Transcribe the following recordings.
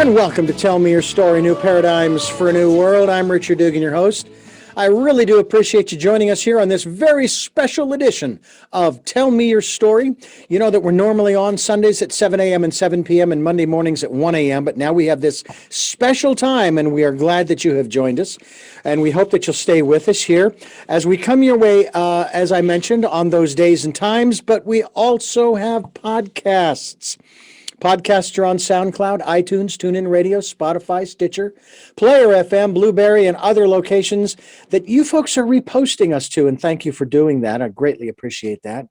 And welcome to Tell Me Your Story, New Paradigms for a New World. I'm Richard Dugan, your host. I really do appreciate you joining us here on this very special edition of Tell Me Your Story. You know that we're normally on Sundays at 7 a.m. and 7 p.m. and Monday mornings at 1 a.m., but now we have this special time, and we are glad that you have joined us, and we hope that you'll stay with us here as we come your way, as I mentioned, on those days and times, but we also have podcasts. Podcasts are on SoundCloud, iTunes, TuneIn Radio, Spotify, Stitcher, Player FM, Blueberry, and other locations that you folks are reposting us to, and thank you for doing that. I greatly appreciate that.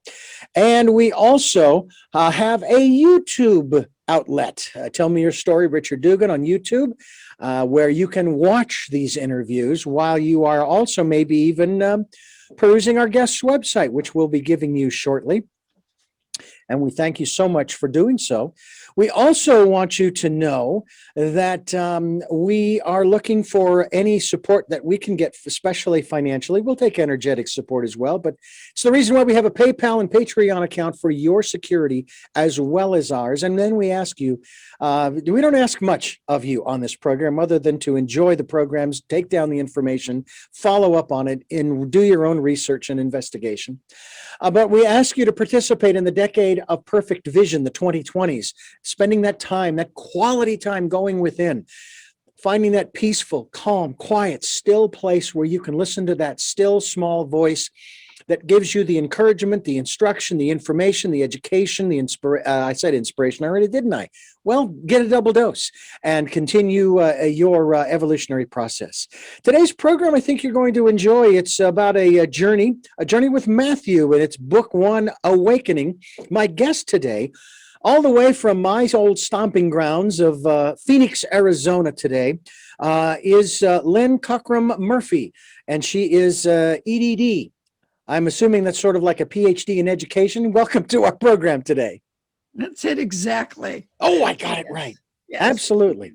And we also have a YouTube outlet, Tell Me Your Story, Richard Dugan on YouTube, where you can watch these interviews while you are also maybe even perusing our guest's website, which we'll be giving you shortly. And we thank you so much for doing so. We also want you to know that we are looking for any support that we can get, especially financially. We'll take energetic support as well, but it's the reason why we have a PayPal and Patreon account for your security as well as ours. And then we ask you, we don't ask much of you on this program other than to enjoy the programs, take down the information, follow up on it, and do your own research and investigation. But we ask you to participate in the decade of perfect vision, the 2020s, spending that time, that quality time going within, finding that peaceful, calm, quiet, still place where you can listen to that still small voice that gives you the encouragement, the instruction, the information, the education, the I said inspiration already, didn't I? Well, get a double dose and continue your evolutionary process. Today's program, I think you're going to enjoy. It's about a journey with Mathew, and it's Book One, Awakening. My guest today, all the way from my old stomping grounds of Phoenix, Arizona today, is LYNNE Cockrum-Murphy, and she is EDD. I'm assuming that's sort of like a PhD in education. Welcome to our program today. That's it exactly. Oh, I got it right. Yes. Absolutely.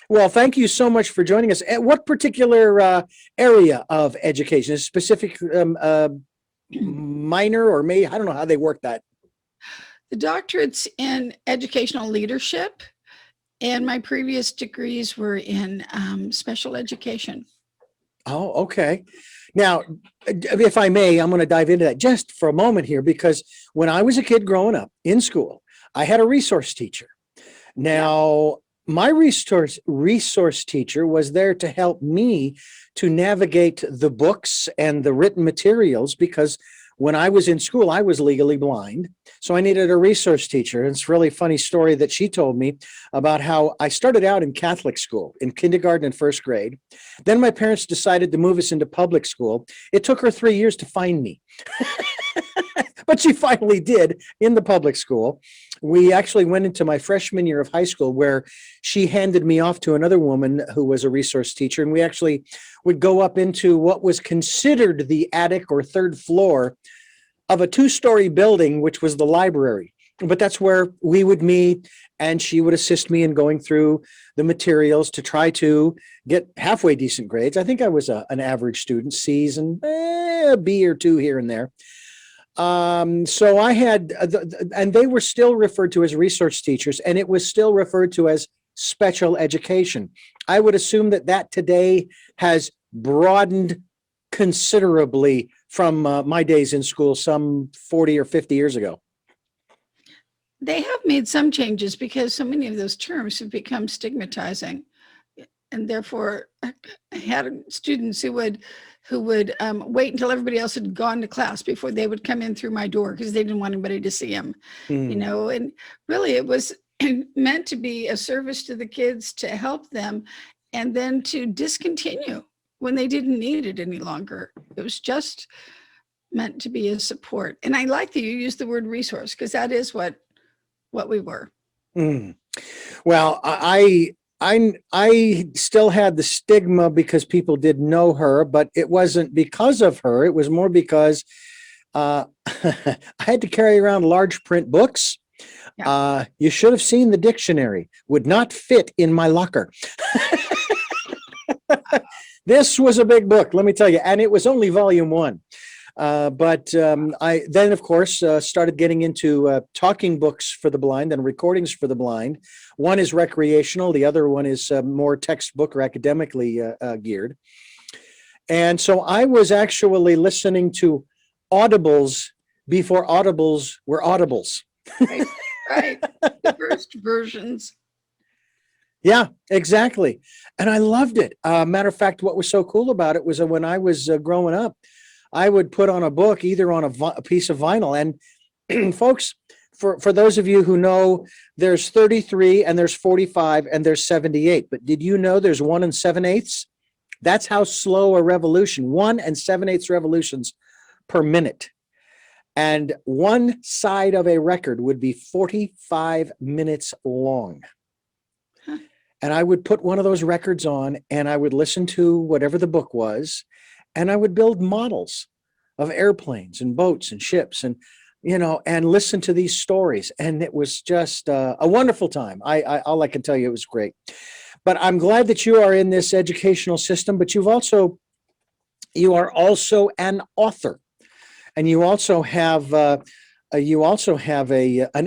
Well, thank you so much for joining us. What particular area of education? Is specific minor or maybe, I don't know how they work that. The doctorate's in educational leadership, and my previous degrees were in special education. Oh, okay. Now, if I may, I'm going to dive into that just for a moment here, because when I was a kid growing up in school, I had a resource teacher. Now, my resource teacher was there to help me to navigate the books and the written materials, because when I was in school, I was legally blind. So I needed a resource teacher. And it's a really funny story that she told me about how I started out in Catholic school in kindergarten and first grade. Then my parents decided to move us into public school. It took her 3 years to find me. But she finally did in the public school. We actually went into my freshman year of high school, where she handed me off to another woman who was a resource teacher. And we actually would go up into what was considered the attic or third floor of a two-story building, which was the library. But that's where we would meet, and she would assist me in going through the materials to try to get halfway decent grades. I think I was an average student, C's and a B or two here and there. So I had, and they were still referred to as research teachers, and it was still referred to as special education. I would assume that today has broadened considerably from my days in school some 40 or 50 years ago. They have made some changes because so many of those terms have become stigmatizing. And therefore, I had students who would wait until everybody else had gone to class before they would come in through my door because they didn't want anybody to see them, you know. And really, it was meant to be a service to the kids to help them, and then to discontinue when they didn't need it any longer. It was just meant to be a support. And I like that you used the word resource, because that is what we were. Well, I still had the stigma because people did know her, but it wasn't because of her. It was more because I had to carry around large print books. Yeah. You should have seen the dictionary. Would not fit in my locker. This was a big book, let me tell you, and it was only volume 1. But I then, of course, started getting into talking books for the blind and recordings for the blind. One is recreational, the other one is more textbook or academically geared. And so I was actually listening to audibles before audibles were audibles. Right, right. The first versions. Yeah, exactly. And I loved it. Matter of fact, what was so cool about it was that when I was growing up, I would put on a book, either on a piece of vinyl. And folks, for those of you who know, there's 33 and there's 45 and there's 78. But did you know there's 1 7/8? That's how slow a revolution, 1 7/8 revolutions per minute. And one side of a record would be 45 minutes long. Huh. And I would put one of those records on and I would listen to whatever the book was, and I would build models of airplanes and boats and ships and, and listen to these stories. And it was just a wonderful time. All I can tell you, it was great. But I'm glad that you are in this educational system, but you are also an author. And you also have an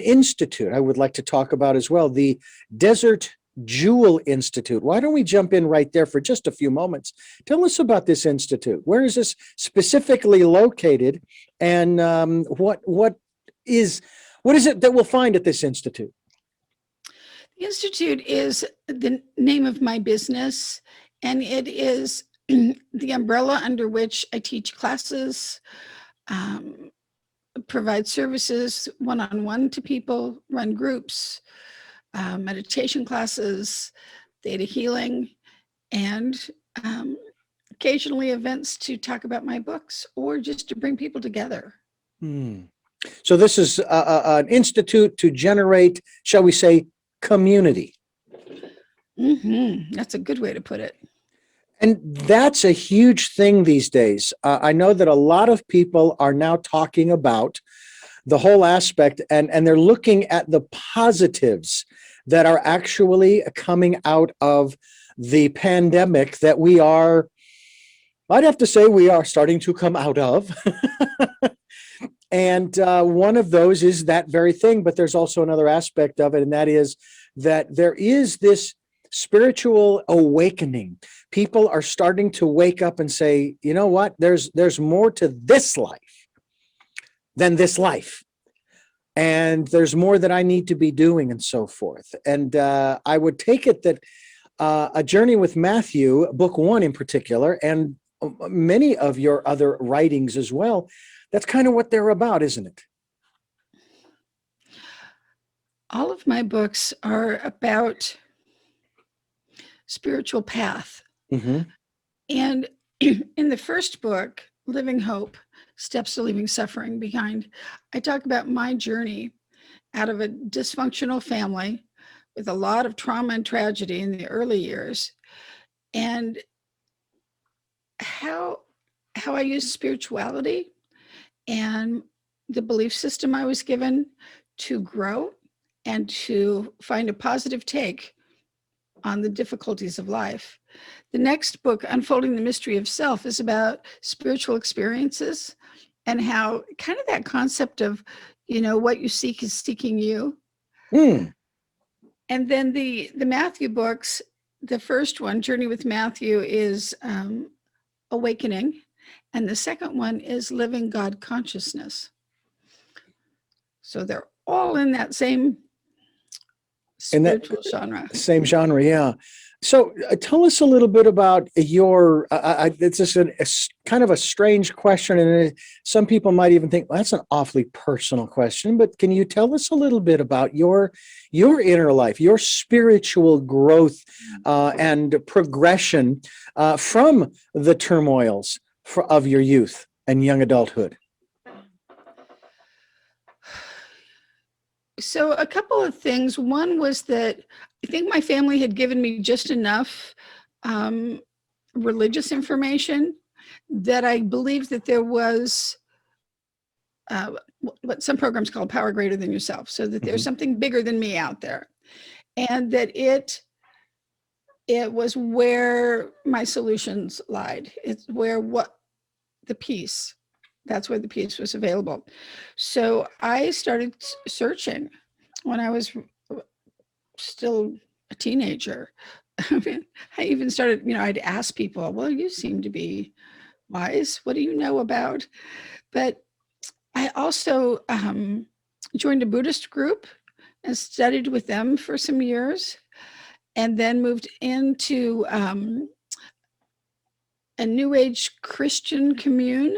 institute I would like to talk about as well, the Desert Jewel Institute. Why don't we jump in right there for just a few moments? Tell us about this institute. Where is this specifically located, and what is it that we'll find at this institute? The institute is the name of my business, and it is the umbrella under which I teach classes, provide services one-on-one to people, run groups, meditation classes, data healing, and occasionally events to talk about my books or just to bring people together. So this is an institute to generate, shall we say, community. That's a good way to put it. And that's a huge thing these days. I know that a lot of people are now talking about the whole aspect, and they're looking at the positives that are actually coming out of the pandemic that I'd have to say we are starting to come out of. And one of those is that very thing. But there's also another aspect of it, and that is that there is this spiritual awakening. People are starting to wake up and say, you know what, there's more to this life than this life. And there's more that I need to be doing and so forth. And I would take it that A Journey with Mathew, book 1 in particular, and many of your other writings as well, that's kind of what they're about, isn't it? All of my books are about spiritual path. Mm-hmm. And in the first book, Living Hope, Steps to Leaving Suffering Behind, I talk about my journey out of a dysfunctional family with a lot of trauma and tragedy in the early years, and how I used spirituality and the belief system I was given to grow and to find a positive take on the difficulties of life. The next book, Unfolding the Mystery of Self, is about spiritual experiences and how kind of that concept of, what you seek is seeking you. And then the Mathew books, the first one, Journey with Mathew, is Awakening. And the second one is Living God Consciousness. So they're all in that same spiritual genre. Same genre, yeah. So tell us a little bit about your, it's just kind of a strange question. And some people might even think, well, that's an awfully personal question. But can you tell us a little bit about your inner life, your spiritual growth and progression from the turmoils of your youth and young adulthood? So a couple of things. One was that I think my family had given me just enough religious information that I believed that there was what some programs call power greater than yourself, so that there's something bigger than me out there, and that it was where my solutions lied. It's where the peace that's where the peace was available. So I started searching when I was still a teenager. I mean, I even started, I'd ask people, well, you seem to be wise. What do you know about? But I also joined a Buddhist group and studied with them for some years, and then moved into a New Age Christian commune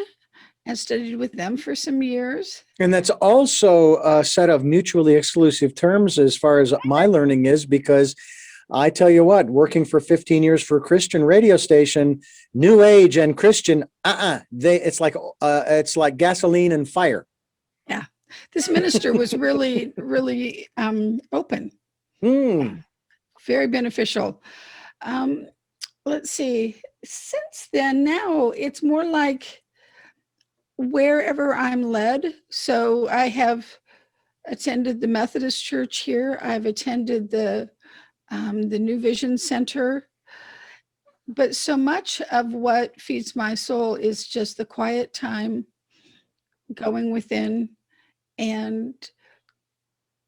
and studied with them for some years. And that's also a set of mutually exclusive terms as far as my learning is, because I tell you what, working for 15 years for a Christian radio station, New Age and Christian, it's like gasoline and fire. Yeah, this minister was really, really open, very beneficial. Let's see. Since then, now it's more like wherever I'm led. So I have attended the Methodist Church here. I've attended the New Vision Center. But so much of what feeds my soul is just the quiet time, going within and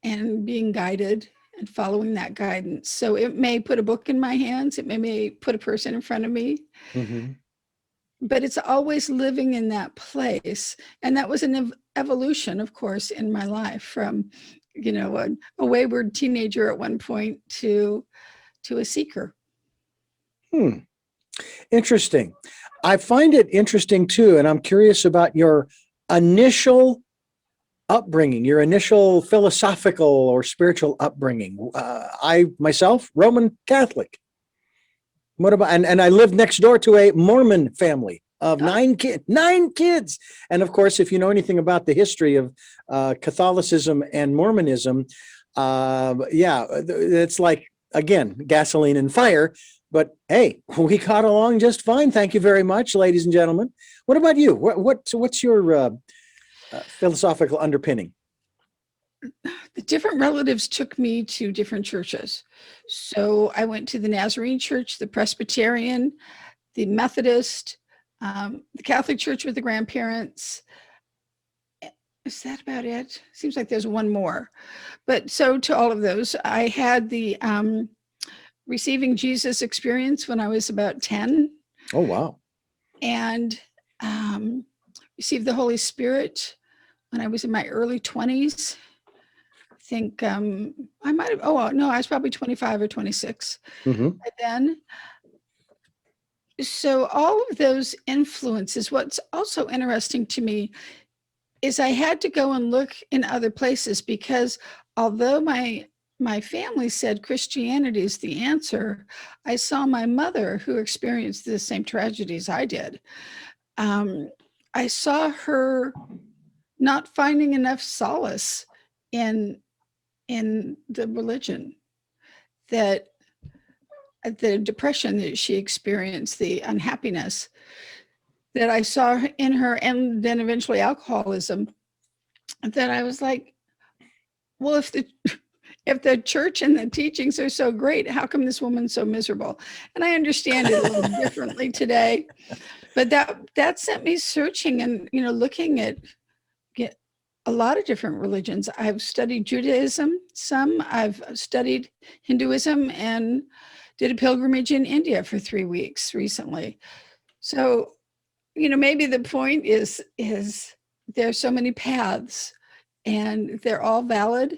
being guided and following that guidance. So it may put a book in my hands, it may put a person in front of me, but it's always living in that place. And that was an evolution, of course, in my life, from, a wayward teenager at one point to a seeker. Interesting. I find it interesting too, and I'm curious about your initial upbringing, your initial philosophical or spiritual upbringing. I myself, Roman Catholic. What about, and I lived next door to a Mormon family of 9 kids. And of course, if you know anything about the history of Catholicism and Mormonism, it's like, again, gasoline and fire. But hey, we got along just fine. Thank you very much, ladies and gentlemen. What about you? What's your philosophical underpinning? The different relatives took me to different churches. So I went to the Nazarene Church, the Presbyterian, the Methodist, the Catholic Church with the grandparents. Is that about it? Seems like there's one more. But so to all of those, I had the receiving Jesus experience when I was about 10. Oh, wow. And received the Holy Spirit when I was in my early 20s. I think I might have, I was probably 25 or 26 then. So all of those influences, what's also interesting to me is I had to go and look in other places, because although my family said Christianity is the answer, I saw my mother, who experienced the same tragedies I did. I saw her not finding enough solace in the religion, that the depression that she experienced, the unhappiness that I saw in her, and then eventually alcoholism, that I was like, well, if the church and the teachings are so great, how come this woman's so miserable? And I understand it a little differently today, but that sent me searching and, looking at a lot of different religions. I've studied Judaism, I've studied Hinduism, and did a pilgrimage in India for 3 weeks recently. So, maybe the point is there's so many paths, and they're all valid.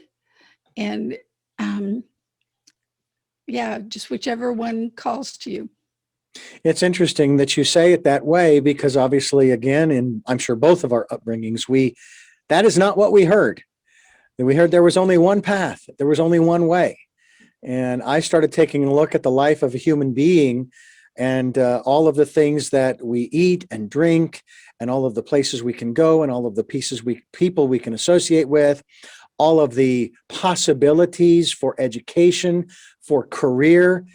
And just whichever one calls to you. It's interesting that you say it that way, because obviously, again, in I'm sure both of our upbringings, that is not what we heard. We heard there was only one path, there was only one way. And I started taking a look at the life of a human being, and all of the things that we eat and drink, and all of the places we can go, and all of the people we can associate with, all of the possibilities for education, for career.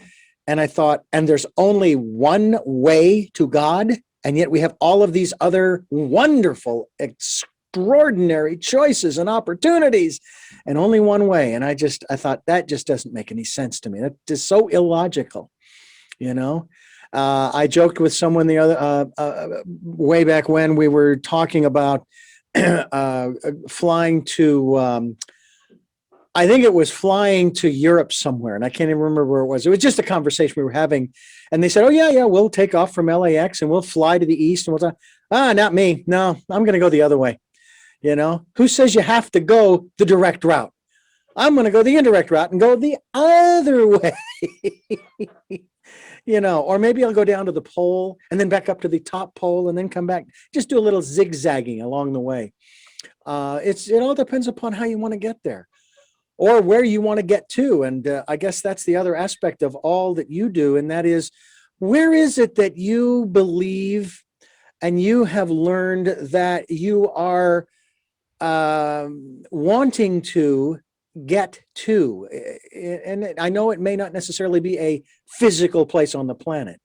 And I thought, and there's only one way to God, and yet we have all of these other wonderful, extraordinary choices and opportunities, and only one way. And I thought that just doesn't make any sense to me. That is so illogical, I joked with someone the other way back when we were talking about flying to. I think it was flying to Europe somewhere, and I can't even remember where it was. It was just a conversation we were having, and they said, "Oh yeah, we'll take off from LAX and we'll fly to the east." And we'll talk. Not me. No, I'm going to go the other way. Who says you have to go the direct route? I'm going to go the indirect route and go the other way. Or maybe I'll go down to the pole and then back up to the top pole and then come back. Just do a little zigzagging along the way. It all depends upon how you want to get there or where you want to get to. And I guess that's the other aspect of all that you do. And that is, where is it that you believe and you have learned that you are wanting to get to? And I know it may not necessarily be a physical place on the planet.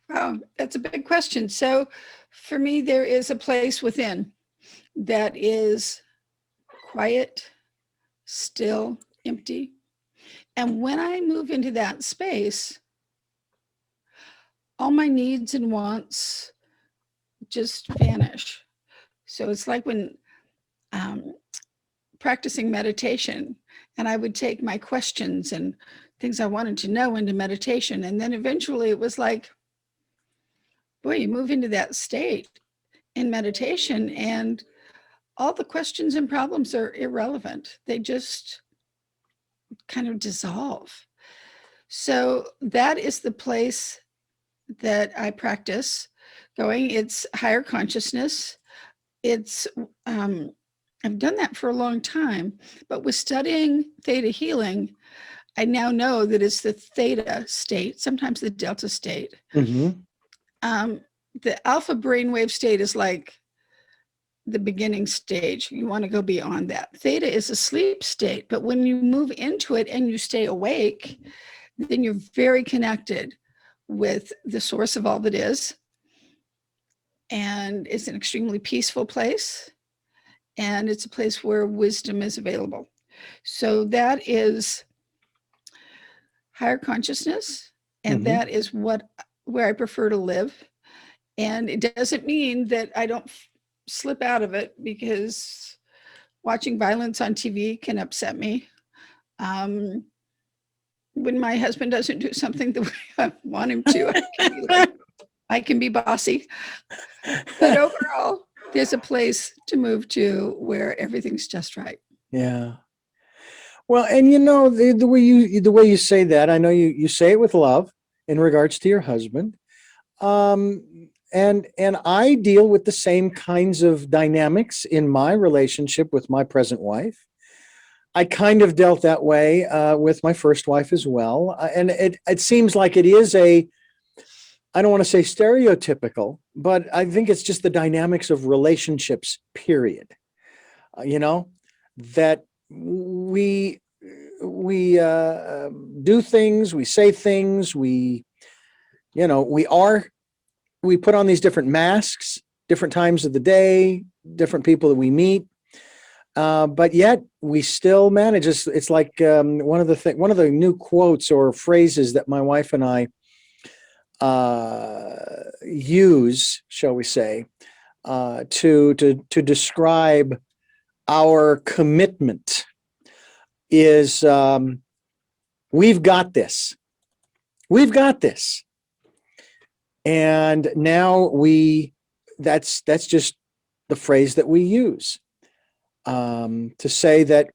Wow, that's a big question. So for me, there is a place within that is quiet, still, empty. And when I move into that space, all my needs and wants just vanish. So it's like when practicing meditation, and I would take my questions and things I wanted to know into meditation. And then eventually it was like, boy, you move into that state in meditation and all the questions and problems are irrelevant. They just kind of dissolve. So that is the place that I practice going. It's higher consciousness. It's, I've done that for a long time, but with studying theta healing, I now know that it's the theta state, sometimes the delta state. Mm-hmm. The alpha brainwave state is like the beginning stage. You want to go beyond that. Theta is a sleep state, but when you move into it and you stay awake, then you're very connected with the source of all that is. And it's an extremely peaceful place. And it's a place where wisdom is available. So that is higher consciousness. And that is where I prefer to live. And it doesn't mean that I don't slip out of it, because watching violence on TV can upset me. When my husband doesn't do something the way I want him to, I can be bossy. But overall, there's a place to move to where everything's just right. Yeah. Well, and the way you say that, I know you say it with love in regards to your husband. And I deal with the same kinds of dynamics in my relationship with my present wife. I kind of dealt that way with my first wife as well. And it seems like it is I don't want to say stereotypical, but I think it's just the dynamics of relationships, period. That we do things, we say things, we put on these different masks, different times of the day, different people that we meet. But yet we still manage. It's like one of the new quotes or phrases that my wife and I use, shall we say, to describe our commitment is we've got this. We've got this. And now that's just the phrase that we use to say that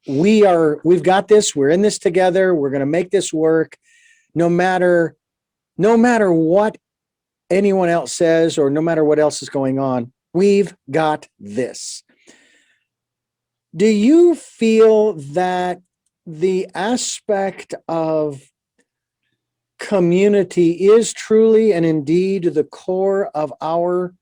we've got this, we're in this together, we're going to make this work, no matter what anyone else says, or no matter what else is going on, we've got this. Do you feel that the aspect of community is truly and indeed the core of our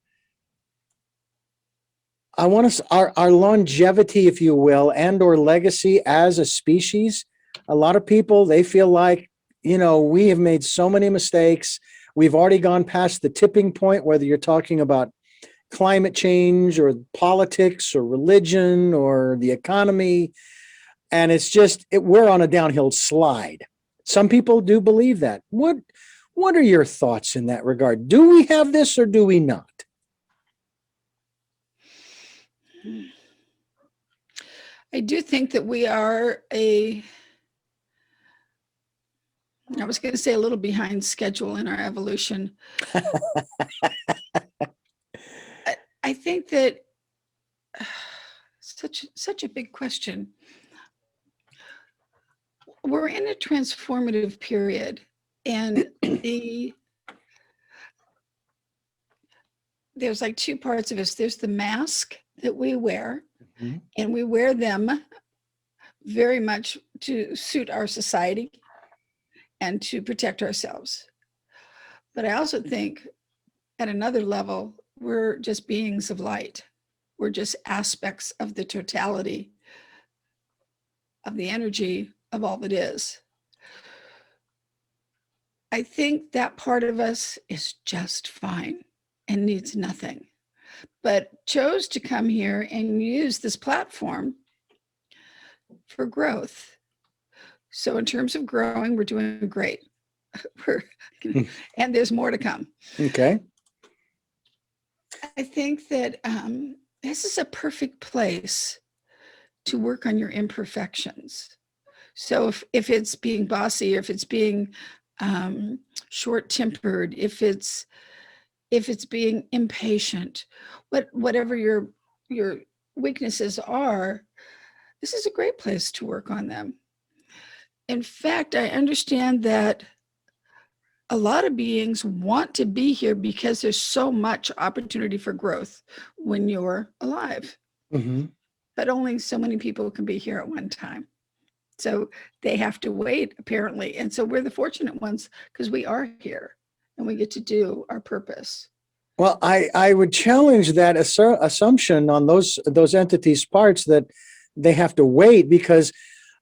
longevity, if you will, and or legacy as a species? A lot of people, they feel like, we have made so many mistakes. We've already gone past the tipping point, whether you're talking about climate change or politics or religion or the economy. And it's just, we're on a downhill slide. Some people do believe that. What are your thoughts in that regard? Do we have this or do we not? I do think that we are I was going to say a little behind schedule in our evolution. I think that such a big question. We're in a transformative period, and there's like two parts of us. There's the mask that we wear, mm-hmm. and we wear them very much to suit our society and to protect ourselves. But I also think at another level, we're just beings of light. We're just aspects of the totality of the energy of all that is. I think that part of us is just fine and needs nothing, but chose to come here and use this platform for growth. So in terms of growing, we're doing great. And there's more to come. Okay. I think that this is a perfect place to work on your imperfections. So if it's being bossy, or if it's being short-tempered, if it's being impatient, whatever your weaknesses are, this is a great place to work on them. In fact, I understand that a lot of beings want to be here because there's so much opportunity for growth when you're alive. Mm-hmm. But only so many people can be here at one time. So they have to wait, apparently. And so we're the fortunate ones because we are here and we get to do our purpose. Well, I would challenge that assumption on those entities' parts that they have to wait, because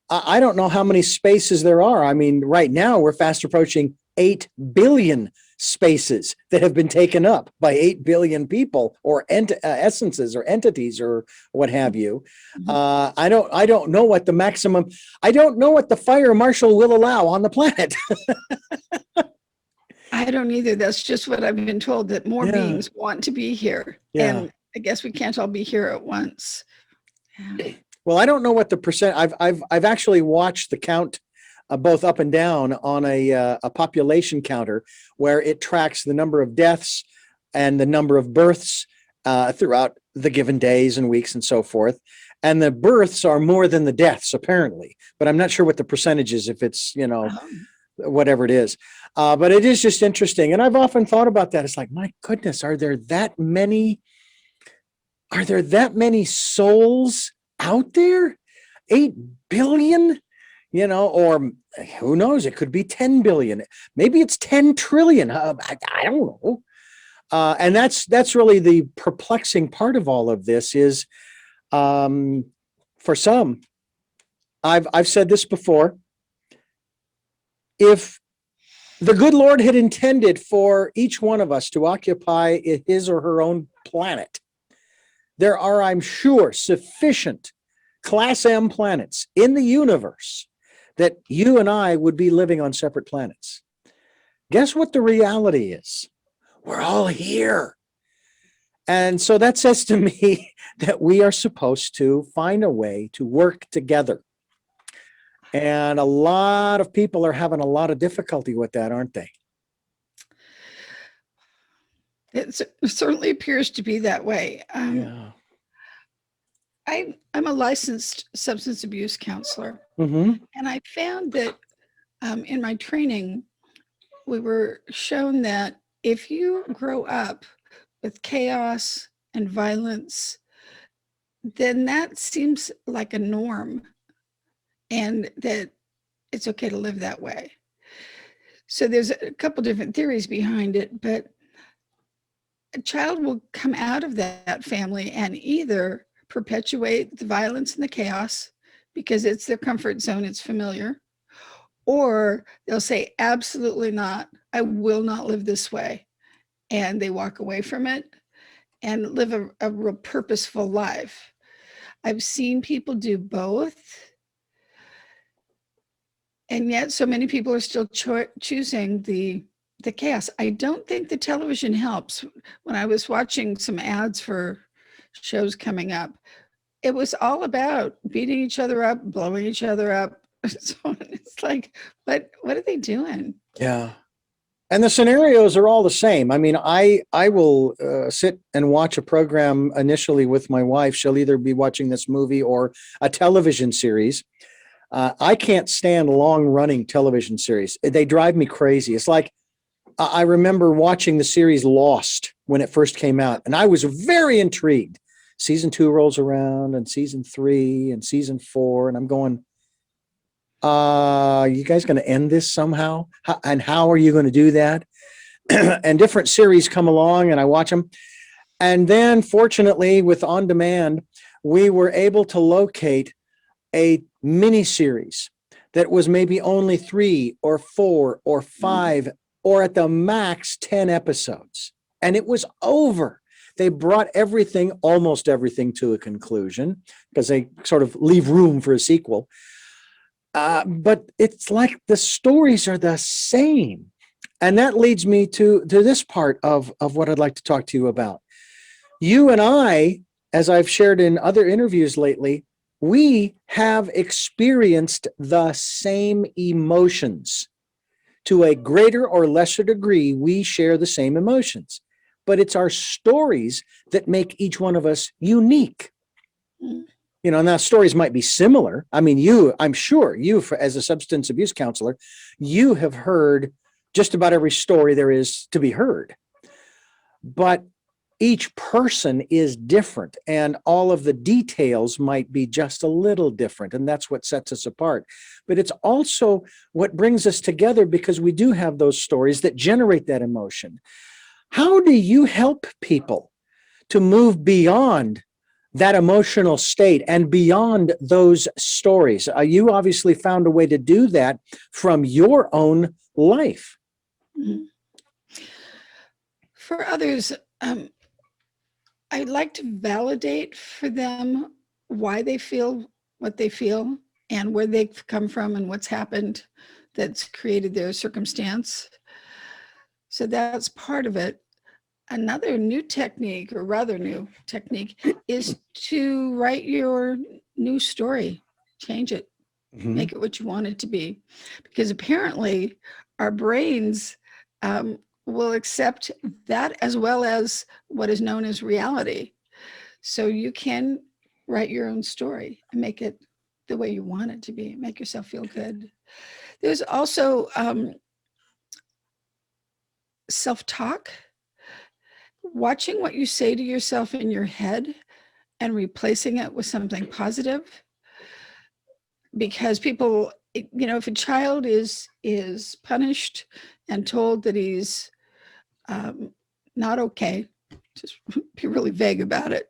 I don't know how many spaces there are. I mean, right now we're fast approaching 8 billion spaces that have been taken up by 8 billion people, or essences or entities or what have you. Mm-hmm. I don't know what the maximum, I don't know what the fire marshal will allow on the planet. I don't either. That's just what I've been told, that more beings want to be here. Yeah. And I guess we can't all be here at once. Yeah. Well, I don't know what the percent. I've actually watched the count, both up and down, on a population counter where it tracks the number of deaths and the number of births throughout the given days and weeks and so forth. And the births are more than the deaths, apparently. But I'm not sure what the percentage is, if it's, whatever it is. But it is just interesting. And I've often thought about that. It's like, my goodness, are there that many souls out there? 8 billion, or who knows? It could be 10 billion. Maybe it's 10 trillion. I don't know. And that's really the perplexing part of all of this is, for some, I've said this before. If the good Lord had intended for each one of us to occupy his or her own planet, there are, I'm sure, sufficient Class M planets in the universe that you and I would be living on separate planets. Guess what the reality is? We're all here. And so that says to me that we are supposed to find a way to work together. And a lot of people are having a lot of difficulty with that, aren't they? It certainly appears to be that way. I'm a licensed substance abuse counselor. Mm-hmm. And I found that in my training, we were shown that if you grow up with chaos and violence, then that seems like a norm, and that it's okay to live that way. So there's a couple different theories behind it, but a child will come out of that family and either perpetuate the violence and the chaos because it's their comfort zone, it's familiar, or they'll say, absolutely not, I will not live this way. And they walk away from it and live a real purposeful life. I've seen people do both. And yet so many people are still choosing the chaos. I don't think the television helps. When I was watching some ads for shows coming up, it was all about beating each other up, blowing each other up. So it's like, what are they doing? Yeah. And the scenarios are all the same. I mean, I will sit and watch a program initially with my wife. She'll either be watching this movie or a television series. I can't stand long running television series. They drive me crazy. It's like I remember watching the series Lost when it first came out, and I was very intrigued. Season 2 rolls around, and season 3 and season 4, and I'm going, you guys going to end this somehow? And how are you going to do that? And different series come along and I watch them. And then fortunately with On Demand, we were able to locate a mini series that was maybe only 3 or 4 or 5 or at the max 10 episodes. And it was over. They brought everything, almost everything, to a conclusion because they sort of leave room for a sequel. But it's like the stories are the same. And that leads me to this part of what I'd like to talk to you about. You and I, as I've shared in other interviews lately, we have experienced the same emotions. To a greater or lesser degree, we share the same emotions. But it's our stories that make each one of us unique. You know, now stories might be similar. I mean, I'm sure you, as a substance abuse counselor, you have heard just about every story there is to be heard. But each person is different, and all of the details might be just a little different, and that's what sets us apart. But it's also what brings us together because we do have those stories that generate that emotion. How do you help people to move beyond that emotional state and beyond those stories? You obviously found a way to do that from your own life. For others, I'd like to validate for them why they feel what they feel and where they've come from and what's happened that's created their circumstance. So that's part of it. Another new technique, or rather new technique, is to write your new story, change it, make it what you want it to be. Because apparently our brains will accept that as well as what is known as reality. So you can write your own story and make it the way you want it to be, make yourself feel good. There's also self-talk. Watching what you say to yourself in your head and replacing it with something positive. Because people, you know, if a child is punished and told that he's not okay, just be really vague about it,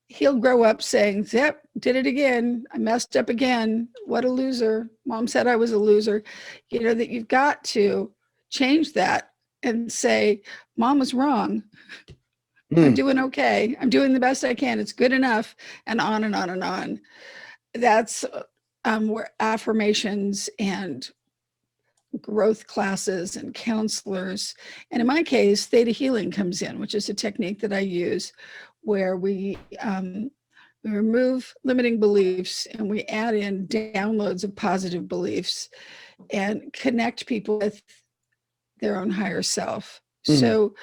he'll grow up saying, yep, did it again. I messed up again. What a loser. Mom said I was a loser. You know, that you've got to change that and say, Mom was wrong. I'm doing okay. I'm doing the best I can. It's good enough, and on and on and on. That's where affirmations and growth classes and counselors, and in my case, theta healing comes in, which is a technique that I use where we remove limiting beliefs and we add in downloads of positive beliefs and connect people with their own higher self. So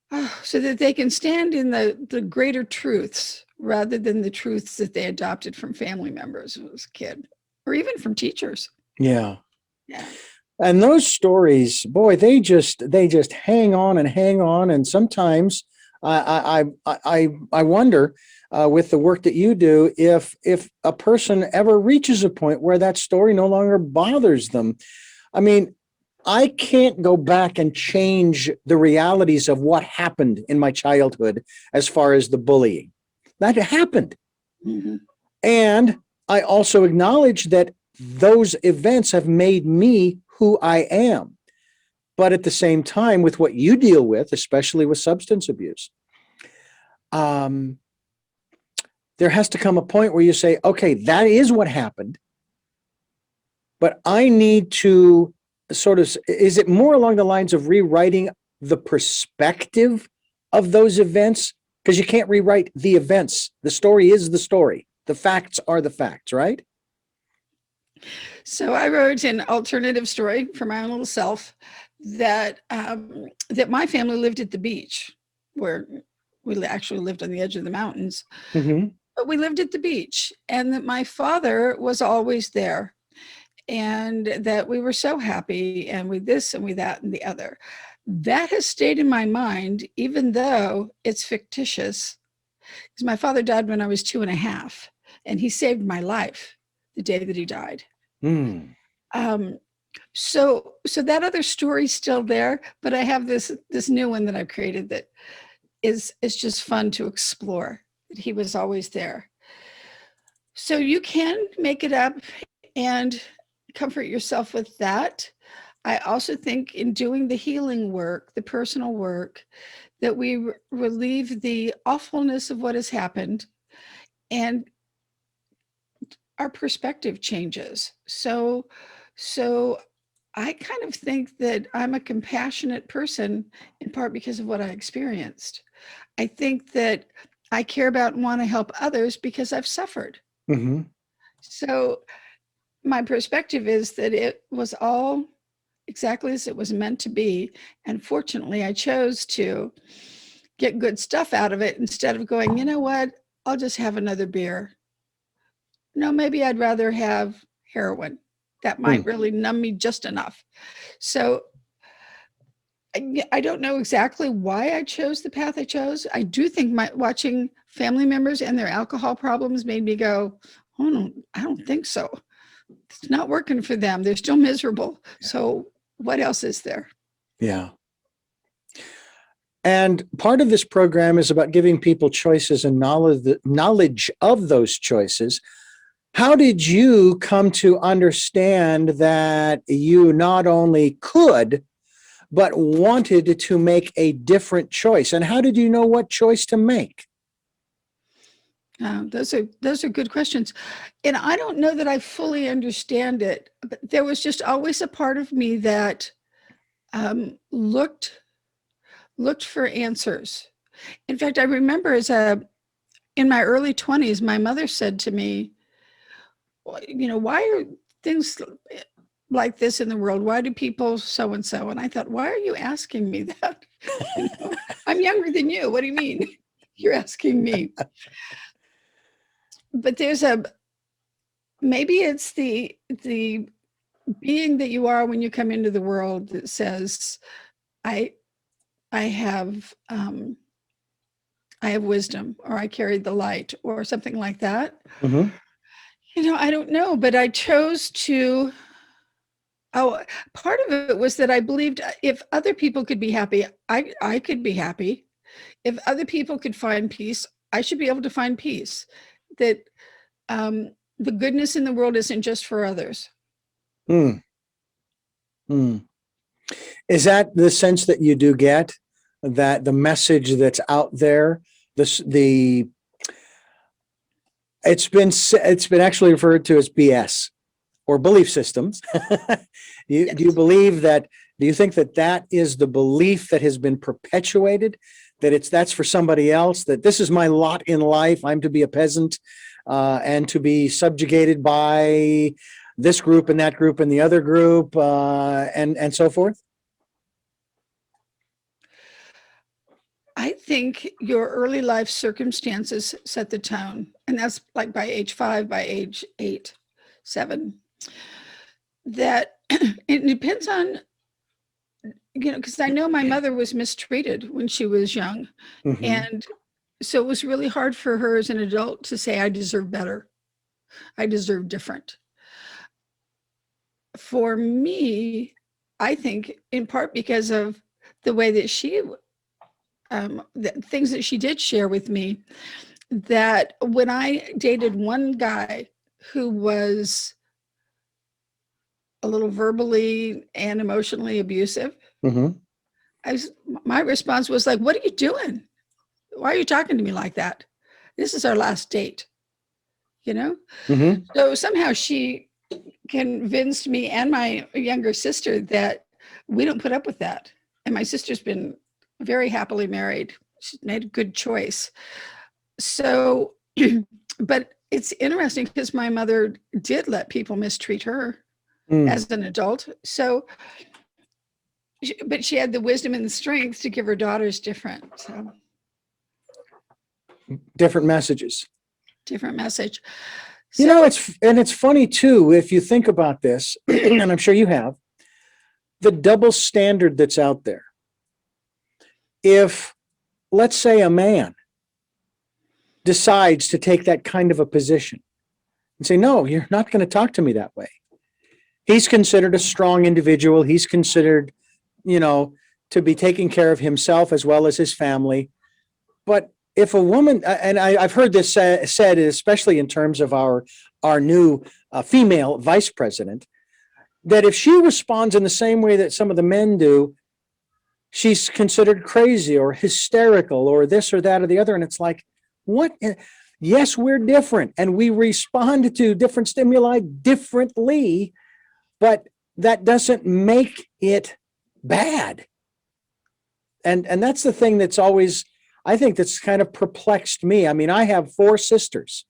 that they can stand in the greater truths rather than the truths that they adopted from family members as a kid or even from teachers. Yeah. And those stories, boy, they just hang on and hang on. And sometimes I wonder with the work that you do, if a person ever reaches a point where that story no longer bothers them. I mean, I can't go back and change the realities of what happened in my childhood as far as the bullying. That happened. And I also acknowledge that those events have made me who I am. But at the same time, with what you deal with, especially with substance abuse, there has to come a point where you say, okay, that is what happened. but I need to sort of, is it more along the lines of rewriting the perspective of those events? Because you can't rewrite the events. The story is the story. The facts are the facts, right? So I wrote an alternative story for my own little self that that my family lived at the beach, where we actually lived on the edge of the mountains, Mm-hmm. but we lived at the beach, and that my father was always there, and that we were so happy, and we this and we that and the other. That has stayed in my mind, even though it's fictitious, because my father died when I was 2.5, and he saved my life the day that he died. Mm. Um, so that other story's still there, but I have this new one that I've created that is just fun to explore. That he was always there. So you can make it up and comfort yourself with that. I also think in doing the healing work, the personal work, that we relieve the awfulness of what has happened, and our perspective changes. So I kind of think that I'm a compassionate person in part because of what I experienced. I think that I care about and want to help others because I've suffered. Mm-hmm. So my perspective is that it was all exactly as it was meant to be. And fortunately, I chose to get good stuff out of it instead of going, you know what, I'll just have another beer. No, maybe I'd rather have heroin. That might Mm. really numb me just enough. So I don't know exactly why I chose the path I chose. I do think my watching family members and their alcohol problems made me go, oh no, I don't think so. It's not working for them. They're still miserable. So what else is there? Yeah. And part of this program is about giving people choices and knowledge of those choices. How did you come to understand that you not only could, but wanted to make a different choice? And how did you know what choice to make? Those are good questions, and I don't know that I fully understand it. But there was just always a part of me that looked for answers. In fact, I remember in my early 20s, my mother said to me, "Well, you know, why are things like this in the world? Why do people so and so?" And I thought, why are you asking me that? You know, I'm younger than you. What do you mean? You're asking me. But maybe it's the being that you are when you come into the world that says, I I have I have wisdom, or I carried the light, or something like that. Mm-hmm. You know, I don't know, but I chose to. Oh, part of it was that I believed if other people could be happy, I could be happy. If other people could find peace, I should be able to find peace. That the goodness in the world isn't just for others. Mm. Mm. Is that the sense that you do get, that the message that's out there, the it's been actually referred to as BS or belief systems? Do you Yes. believe that? Do you think that that is the belief that has been perpetuated? That that's for somebody else. That this is my lot in life. I'm to be a peasant, and to be subjugated by this group and that group and the other group, and so forth. I think your early life circumstances set the tone. And that's like by age 5, by age 8, 7. That it depends on, because I know my mother was mistreated when she was young. Mm-hmm. And so it was really hard for her as an adult to say, I deserve better. I deserve different. For me, I think in part because of the way that the things that she did share with me, that when I dated one guy who was a little verbally and emotionally abusive, Mm-hmm. my response was like, what are you doing? Why are you talking to me like that? This is our last date, you know? Mm-hmm. So somehow she convinced me and my younger sister that we don't put up with that. And my sister's been very happily married. She's made a good choice. So, but it's interesting because my mother did let people mistreat her as an adult. So, but she had the wisdom and the strength to give her daughters different. So. Different messages. Different message. So, you know, it's funny too, if you think about this, and I'm sure you have, the double standard that's out there. If, let's say, a man decides to take that kind of a position and say, no, you're not going to talk to me that way. He's considered a strong individual. He's considered, you know, to be taking care of himself as well as his family. But if a woman, and I've heard this said, especially in terms of our new female vice president, that if she responds in the same way that some of the men do, she's considered crazy or hysterical or this or that or the other. And it's like, what? Yes, we're different and we respond to different stimuli differently, but that doesn't make it bad. And that's the thing that's always, I think, that's kind of perplexed me. I mean, I have 4 sisters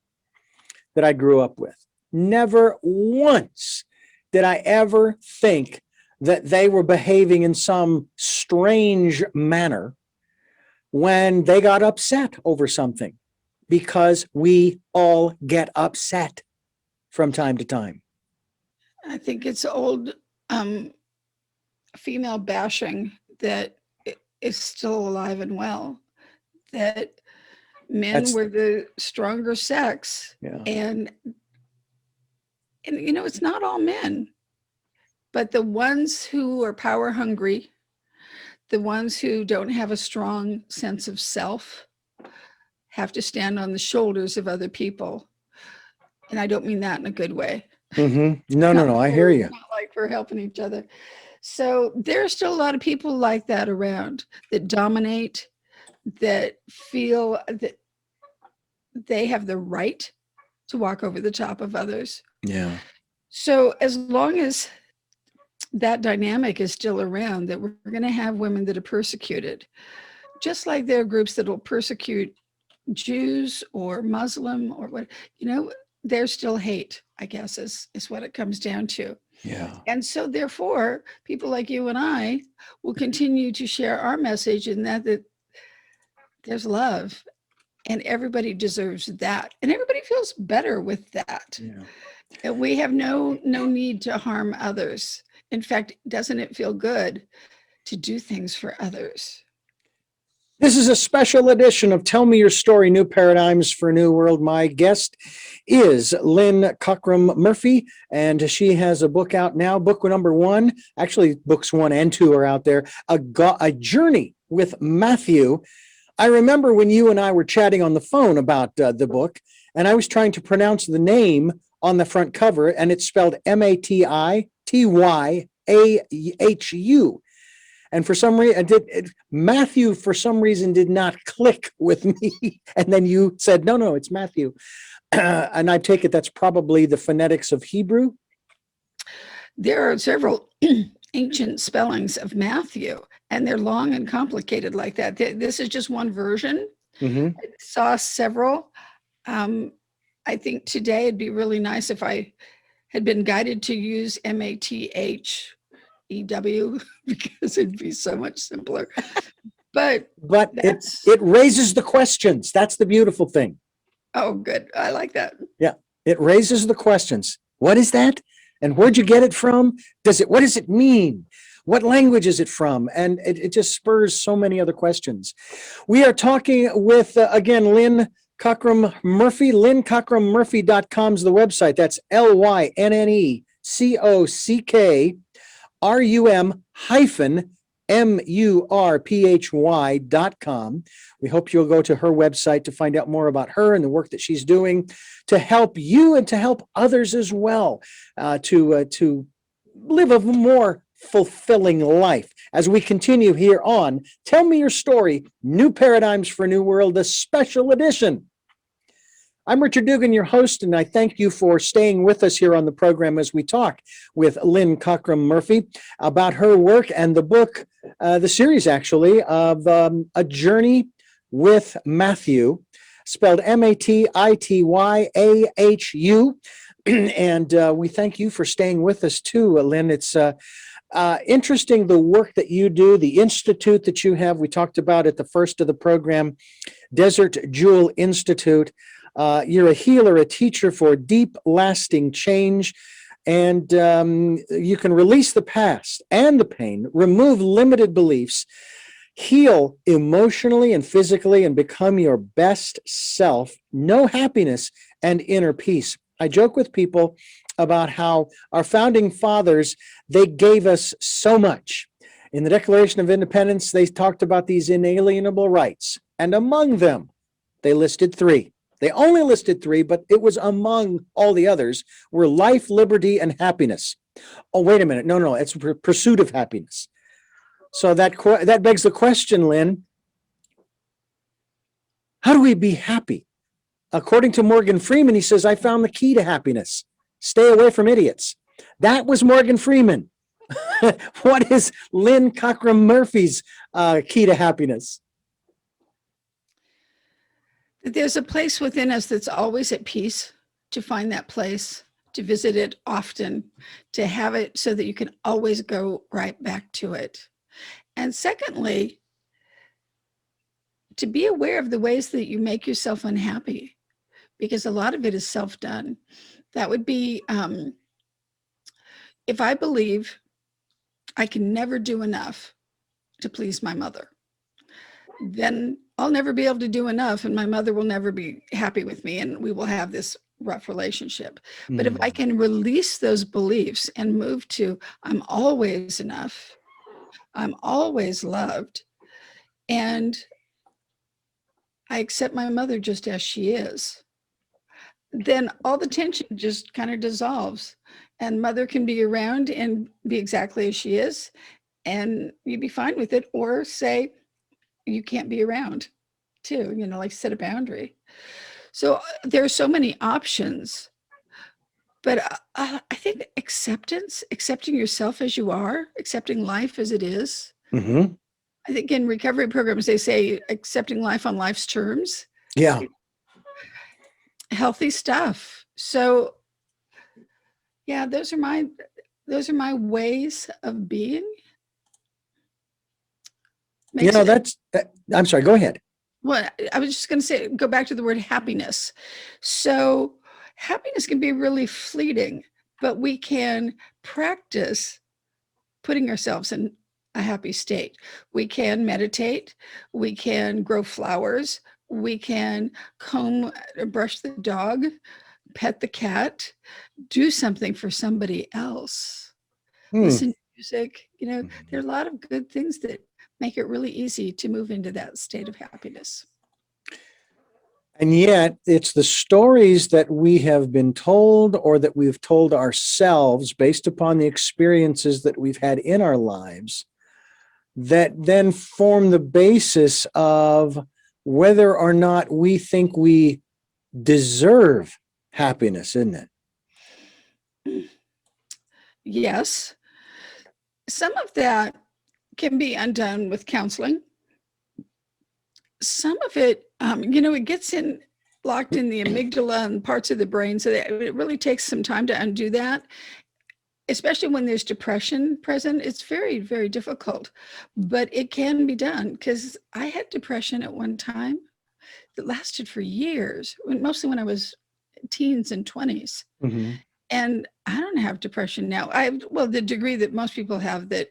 that I grew up with. Never once did I ever think that they were behaving in some strange manner when they got upset over something, because we all get upset from time to time. I think it's old female bashing that is still alive and well, that men were the stronger sex. Yeah. And you know, it's not all men, but the ones who are power hungry, the ones who don't have a strong sense of self, have to stand on the shoulders of other people. And I don't mean that in a good way. Mm-hmm. No, I hear you. Not like we're helping each other. So there are still a lot of people like that around, that dominate, that feel that they have the right to walk over the top of others. Yeah. So as long as that dynamic is still around, that we're going to have women that are persecuted, just like there are groups that will persecute Jews or Muslim or what, you know, there's still hate, I guess, is what it comes down to. Yeah. And so therefore, people like you and I will continue to share our message in that there's love and everybody deserves that. And everybody feels better with that. Yeah. And we have no need to harm others. In fact, doesn't it feel good to do things for others? This is a special edition of Tell Me Your Story, New Paradigms for a New World. My guest is LYNNE Cockrum-Murphy, and she has a book out now, book number 1. Actually, books 1 and 2 are out there, A Journey with Mathew. I remember when you and I were chatting on the phone about the book, and I was trying to pronounce the name on the front cover, and it's spelled Matityahu. And for some reason, Mathew, for some reason, did not click with me. And then you said, no, it's Mathew. And I take it that's probably the phonetics of Hebrew. There are several ancient spellings of Mathew, and they're long and complicated like that. This is just one version. Mm-hmm. I saw several. I think today it'd be really nice if I had been guided to use Mathew, because it'd be so much simpler. But it raises the questions. That's the beautiful thing. Oh, good. I like that. Yeah, it raises the questions. What is that? And where'd you get it from? What does it mean? What language is it from? And it just spurs so many other questions. We are talking with, again, LYNNE Cockrum-Murphy. LYNNECOCKRUM-Murphy.com is the website. That's LYNNECOCKRUM-MURPHY.com. We hope you'll go to her website to find out more about her and the work that she's doing to help you and to help others as well, to live a more fulfilling life. As we continue here on Tell Me Your Story, New Paradigms for a New World, the special edition I'm Richard Dugan, your host, and I thank you for staying with us here on the program as we talk with LYNNE Cockrum-Murphy about her work and the book, the series actually, of A Journey with Mathew, spelled Matityahu. And we thank you for staying with us too, Lynn. It's interesting the work that you do, the institute that you have. We talked about at the first of the program, Desert Jewel Institute. You're a healer, a teacher for deep, lasting change. And you can release the past and the pain, remove limited beliefs, heal emotionally and physically, and become your best self, know happiness and inner peace. I joke with people about how our founding fathers, they gave us so much. In the Declaration of Independence, they talked about these inalienable rights, and among them, they listed three. They only listed three, but it was among all the others were life, liberty, and happiness. Oh, wait a minute. No, it's pursuit of happiness. So that begs the question, Lynn, how do we be happy? According to Morgan Freeman, he says, I found the key to happiness. Stay away from idiots. That was Morgan Freeman. What is LYNNE Cockrum-Murphy's key to happiness? There's a place within us that's always at peace, to find that place, to visit it often, to have it so that you can always go right back to it. And secondly, to be aware of the ways that you make yourself unhappy, because a lot of it is self-done. That would be, if I believe I can never do enough to please my mother, then I'll never be able to do enough, and my mother will never be happy with me, and we will have this rough relationship. But if I can release those beliefs and move to, I'm always enough, I'm always loved, and I accept my mother just as she is, then all the tension just kind of dissolves, and mother can be around and be exactly as she is, and you'd be fine with it, or say, you can't be around too, like set a boundary. So there are so many options, but I think accepting yourself as you are, accepting life as it is. Mm-hmm. I think in recovery programs, they say accepting life on life's terms. Yeah. Healthy stuff. So yeah, those are my ways of being. I'm sorry, go ahead. Well, I was just going to say, go back to the word happiness. So happiness can be really fleeting, but we can practice putting ourselves in a happy state. We can meditate, we can grow flowers, we can brush the dog, pet the cat, do something for somebody else, listen to music. There are a lot of good things that make it really easy to move into that state of happiness. And yet it's the stories that we have been told or that we've told ourselves based upon the experiences that we've had in our lives that then form the basis of whether or not we think we deserve happiness, isn't it? Yes. Some of that can be undone with counseling. Some of it, it gets locked in the amygdala and parts of the brain. So that it really takes some time to undo that, especially when there's depression present. It's very, very difficult, but it can be done, because I had depression at one time that lasted for years, mostly when I was teens and 20s. Mm-hmm. And I don't have depression now. The degree that most people have, that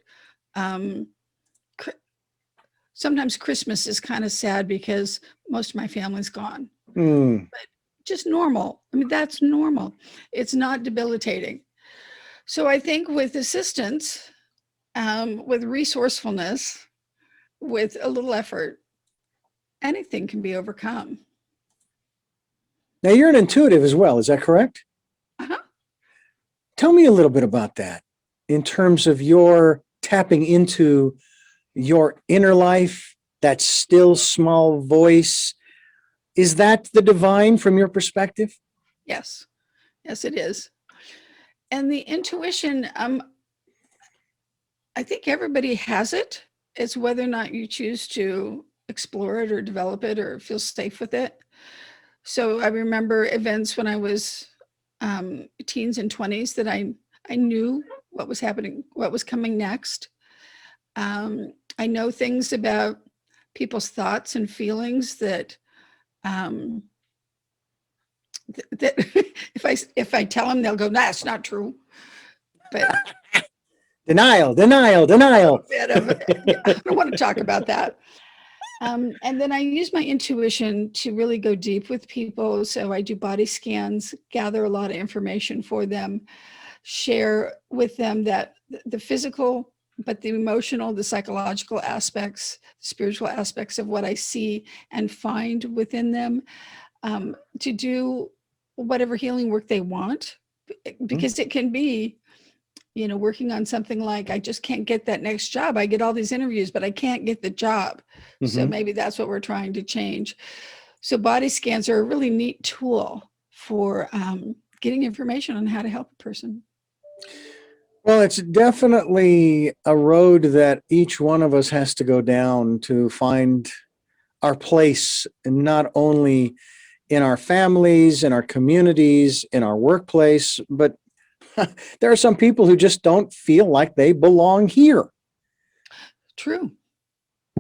sometimes Christmas is kind of sad because most of my family's gone. But just normal. I mean, that's normal. It's not debilitating. So I think with assistance, with resourcefulness, with a little effort, anything can be overcome. Now, you're an intuitive as well. Is that correct? Uh-huh. Tell me a little bit about that in terms of your tapping into your inner life, that still small voice. Is that the divine from your perspective? Yes. Yes, it is. And the intuition, I think everybody has it. It's whether or not you choose to explore it or develop it or feel safe with it. So I remember events when I was teens and 20s that I knew what was happening, what was coming next. I know things about people's thoughts and feelings that um, that if I tell them, they'll go, "Nah, it's not true." But Denial, denial, denial. bit of, I don't want to talk about that. And then I use my intuition to really go deep with people. So I do body scans, gather a lot of information for them, share with them that the physical, but the emotional, the psychological aspects, spiritual aspects of what I see and find within them, to do whatever healing work they want, because it can be, working on something like, I just can't get that next job. I get all these interviews, but I can't get the job. So maybe that's what we're trying to change. So body scans are a really neat tool for getting information on how to help a person. Well, it's definitely a road that each one of us has to go down to find our place, not only in our families, in our communities, in our workplace, but there are some people who just don't feel like they belong here. True.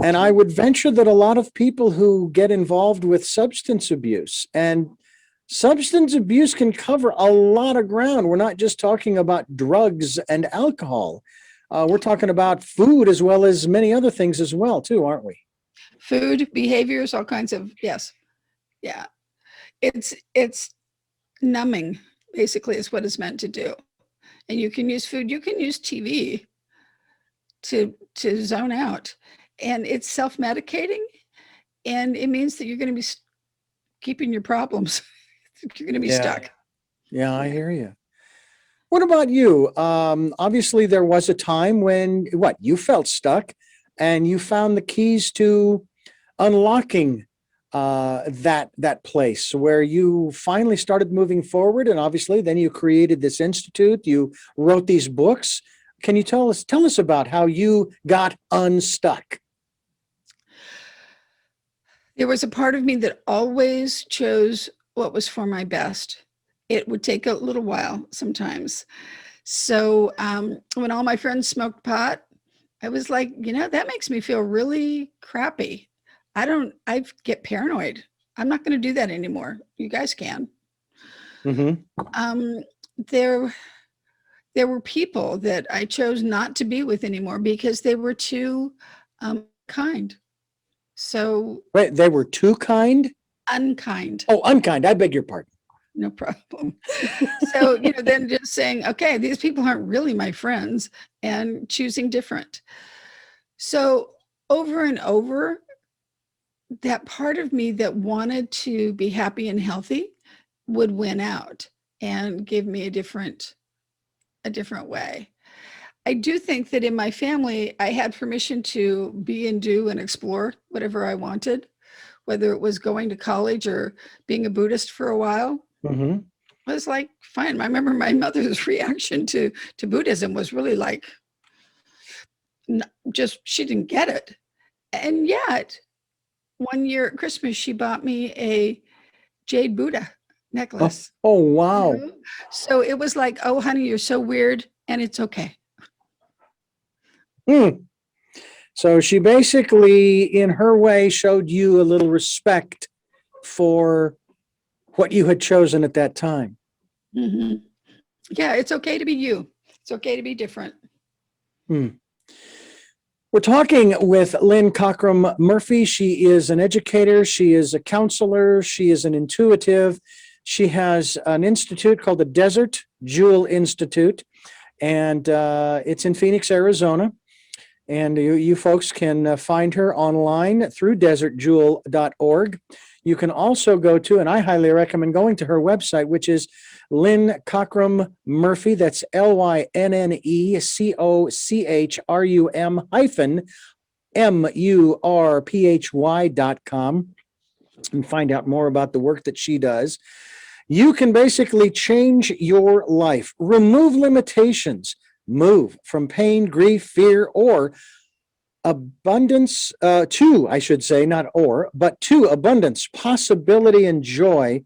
And I would venture that a lot of people who get involved with substance abuse, and substance abuse can cover a lot of ground. We're not just talking about drugs and alcohol. We're talking about food as well as many other things as well, too, aren't we? Food, behaviors, all kinds of, yes. Yeah. It's numbing, basically, is what it's meant to do. And you can use food, you can use TV to zone out. And it's self-medicating. And it means that you're going to be keeping your problems. You're going to be stuck. Yeah, I hear you. What about you? Obviously, there was a time when you felt stuck, and you found the keys to unlocking that place where you finally started moving forward. And obviously, then you created this institute. You wrote these books. Can you tell us about how you got unstuck? There was a part of me that always chose what was for my best. It would take a little while sometimes. So when all my friends smoked pot, I was like, that makes me feel really crappy. I get paranoid. I'm not going to do that anymore. You guys can. Mm-hmm. There were people that I chose not to be with anymore because they were too kind. So Wait, they were too kind? unkind. Oh, unkind. I beg your pardon. No problem. So, then just saying, okay, these people aren't really my friends, and choosing different. So over and over, that part of me that wanted to be happy and healthy would win out and give me a different way. I do think that in my family, I had permission to be and do and explore whatever I wanted, whether it was going to college or being a Buddhist for a while. Mm-hmm. I was like, fine. I remember my mother's reaction to Buddhism was really like, just, she didn't get it. And yet, one year at Christmas, she bought me a jade Buddha necklace. Oh, wow. So it was like, oh, honey, you're so weird, and it's okay. So she basically, in her way, showed you a little respect for what you had chosen at that time. Mm-hmm. Yeah, it's okay to be you. It's okay to be different. We're talking with LYNNE Cockrum-Murphy. She is an educator. She is a counselor. She is an intuitive. She has an institute called the Desert Jewel Institute, and it's in Phoenix, Arizona. And you folks can find her online through desertjewel.org. You can also go to, and I highly recommend going to her website, which is LYNNE Cockrum-Murphy. That's LYNNECOCHRUM-MURPHY.com. and find out more about the work that she does, you can basically change your life, remove limitations, move from pain, grief, fear, or abundance to, I should say, not or, but to abundance, possibility, and joy.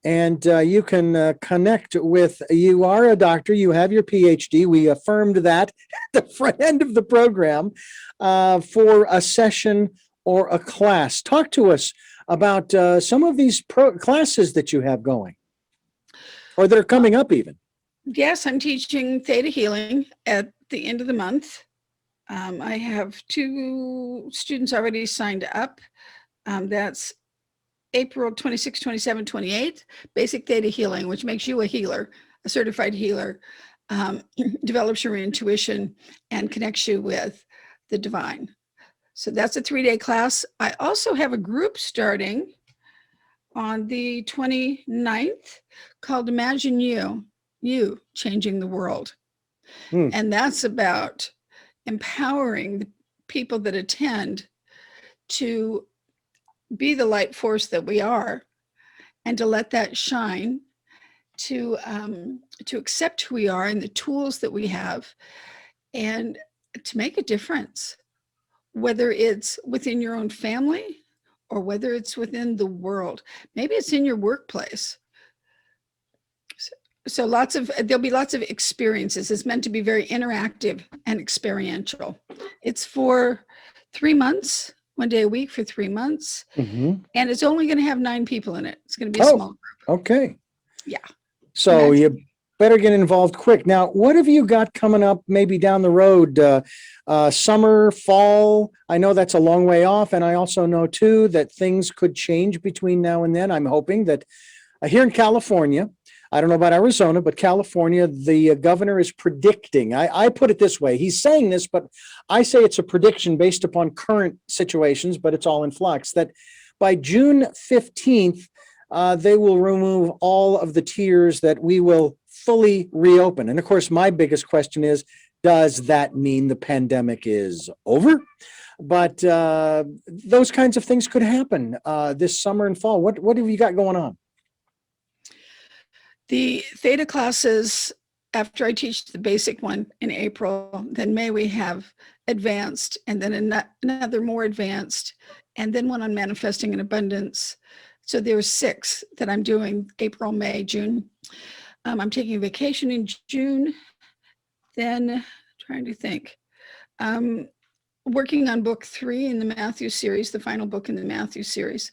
And you can connect with, you are a doctor, you have your PhD. We affirmed that at the front end of the program for a session or a class. Talk to us about some of these classes that you have going or that are coming up even. Yes, I'm teaching Theta Healing at the end of the month. I have 2 students already signed up. That's April 26, 27, 28, Basic Theta Healing, which makes you a healer, a certified healer, develops your intuition and connects you with the divine. So that's a 3-day class. I also have a group starting on the 29th called Imagine You Changing the World. And that's about empowering the people that attend to be the light force that we are and to let that shine, to accept who we are and the tools that we have, and to make a difference, whether it's within your own family or whether it's within the world. Maybe it's in your workplace. So there'll be lots of experiences. It's meant to be very interactive and experiential. It's for 3 months, 1 day a week for 3 months. And it's only going to have 9 people in it. It's going to be a small group. Okay. Yeah. So you better get involved quick. Now, what have you got coming up maybe down the road? Summer, fall? I know that's a long way off. And I also know, too, that things could change between now and then. I'm hoping that here in California, I don't know about Arizona, but California, the governor is predicting, I put it this way, he's saying this, but I say it's a prediction based upon current situations, but it's all in flux, that by June 15th, they will remove all of the tiers, that we will fully reopen. And of course, my biggest question is, does that mean the pandemic is over? But those kinds of things could happen this summer and fall. What have you got going on? The Theta classes, after I teach the basic one in April, then May we have advanced, and then another more advanced, and then one on manifesting in abundance. So there's 6 that I'm doing: April, May, June. I'm taking a vacation in June. Then trying to think. Working on book 3 in the Mathew series, the final book in the Mathew series.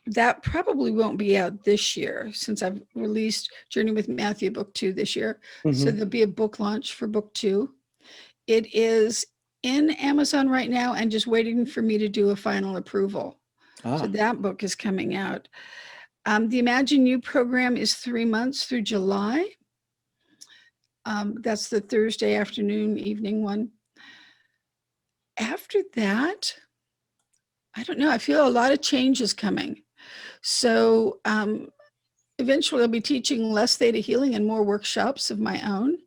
That probably won't be out this year, since I've released Journey with Mathew book 2 this year. So there'll be a book launch for book 2. It is in Amazon right now and just waiting for me to do a final approval. So that book is coming out. The Imagine You program is 3 months through July. That's the Thursday afternoon, evening one. After that, I don't know. I feel a lot of change is coming. So eventually I'll be teaching less theta healing and more workshops of my own.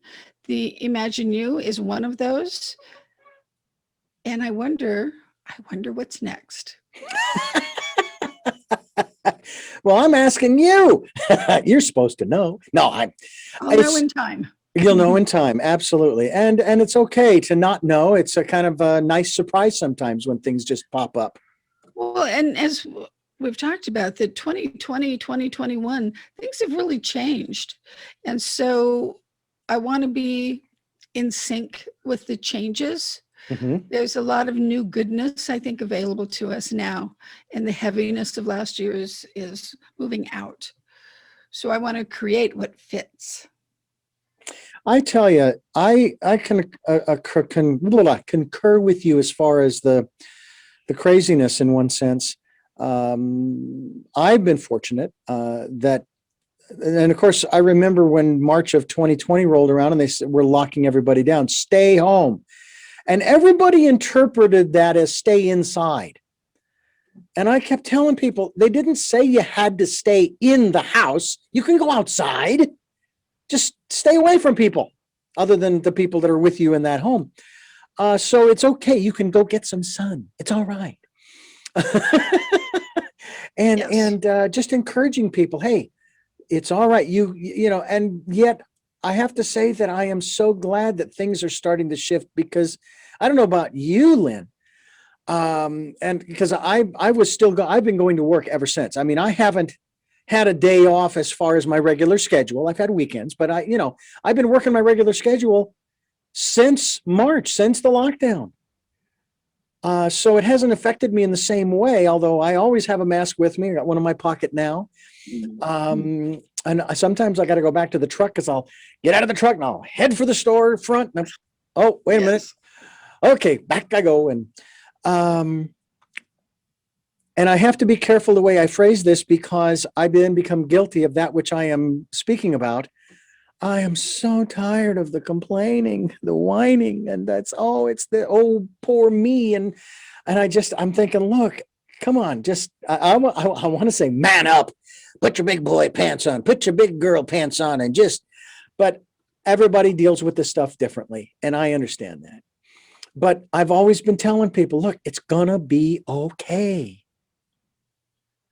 The Imagine You is one of those. And I wonder what's next. Well, I'm asking you. You're supposed to know. No, I'll know in time. You'll know in time. Absolutely. And it's okay to not know. It's a kind of a nice surprise sometimes when things just pop up. Well, and as we've talked about, that 2020, 2021, things have really changed. And so I want to be in sync with the changes. There's a lot of new goodness, I think, available to us now. And the heaviness of last year is moving out. So I want to create what fits. I tell you, I can concur with you as far as the craziness in one sense. I've been fortunate that, and of course, I remember when March of 2020 rolled around and they said, we're locking everybody down, stay home. And everybody interpreted that as stay inside. And I kept telling people, they didn't say you had to stay in the house. You can go outside. Just stay away from people other than the people that are with you in that home. So it's okay. You can go get some sun. It's all right. And Yes. just encouraging people, hey, it's all right. You know, and yet I have to say that I am so glad that things are starting to shift, because I don't know about you, Lynn, and because I was still I've been going to work ever since. I mean, I haven't had a day off as far as my regular schedule. I've had weekends, but I've been working my regular schedule since March, since the lockdown. So it hasn't affected me in the same way, although I always have a mask with me. I got one in my pocket now. And sometimes I got to go back to the truck, because I'll get out of the truck and I'll head for the store front. And oh, wait a minute. Okay, back I go. And I have to be careful the way I phrase this, because I then become guilty of that which I am speaking about. I am so tired of the complaining, the whining, and it's the oh, poor me. And I'm thinking, look, come on, just I want to say, man up, put your big boy pants on, put your big girl pants on, and but everybody deals with this stuff differently, and I understand that. But I've always been telling people, look, it's gonna be okay.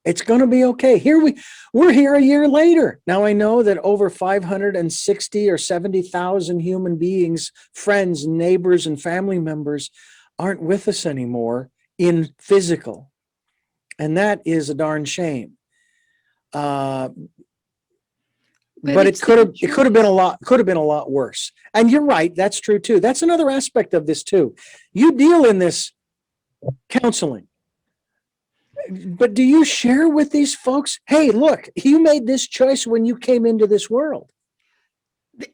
It's going to be okay. We're here a year later. Now I know that over 560 or 70,000 human beings, friends, neighbors, and family members aren't with us anymore in physical. And that is a darn shame. But it could have been a lot worse. And you're right. That's true too. That's another aspect of this too. You deal in this counseling. But do you share with these folks, hey, look, you made this choice when you came into this world?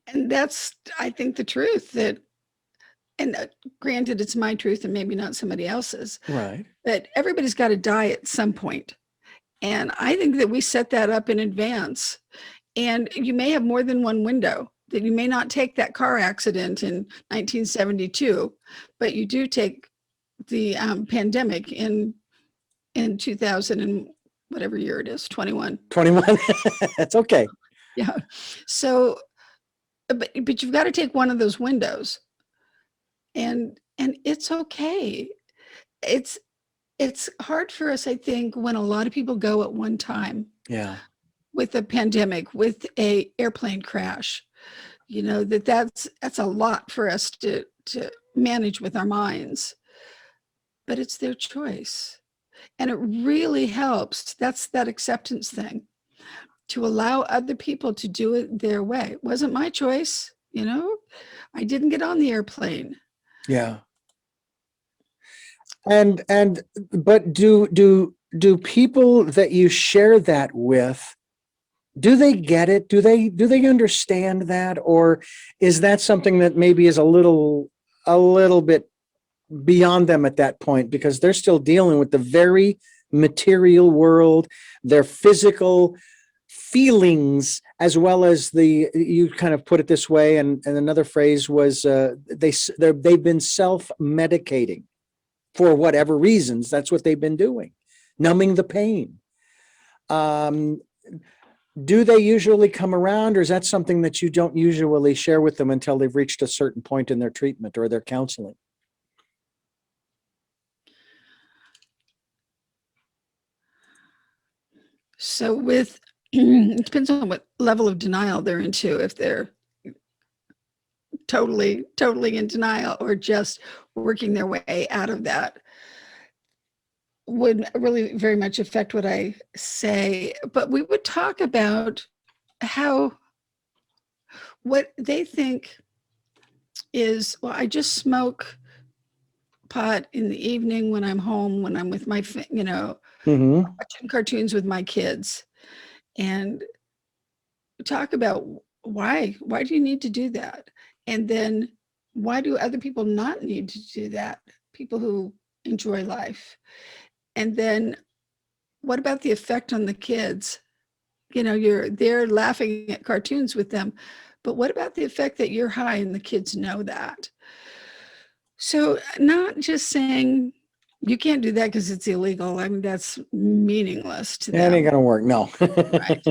And that's, I think, the truth. And granted, it's my truth and maybe not somebody else's. Right. But everybody's got to die at some point. And I think that we set that up in advance. And you may have more than one window, that you may not take that car accident in 1972, but you do take the pandemic in 2000 and whatever year it is, 21. That's okay. Yeah. So, but you've got to take one of those windows, and it's okay. It's hard for us, I think, when a lot of people go at one time. Yeah. With a pandemic, with a airplane crash, that's a lot for us to manage with our minds, but it's their choice. And it really helps. That's that acceptance thing, to allow other people to do it their way. It wasn't my choice. I didn't get on the airplane. Yeah. But do people that you share that with, do they get it? Do they understand that? Or is that something that maybe is a little bit beyond them at that point, because they're still dealing with the very material world, their physical feelings, as well as you kind of put it this way, and another phrase was they've been self-medicating for whatever reasons. That's what they've been doing, numbing the pain. Do they usually come around, or is that something that you don't usually share with them until they've reached a certain point in their treatment or their counseling? So it depends on what level of denial they're into, if they're totally in denial or just working their way out of that, would really very much affect what I say. But we would talk about what they think is, well, I just smoke pot in the evening when I'm home, when I'm with my, watching cartoons with my kids, and talk about why do you need to do that? And then why do other people not need to do that? People who enjoy life. And then what about the effect on the kids? You're there laughing at cartoons with them, but what about the effect that you're high and the kids know that? So not just saying you can't do that because it's illegal. I mean, that's meaningless to them. That ain't gonna work, no. Right.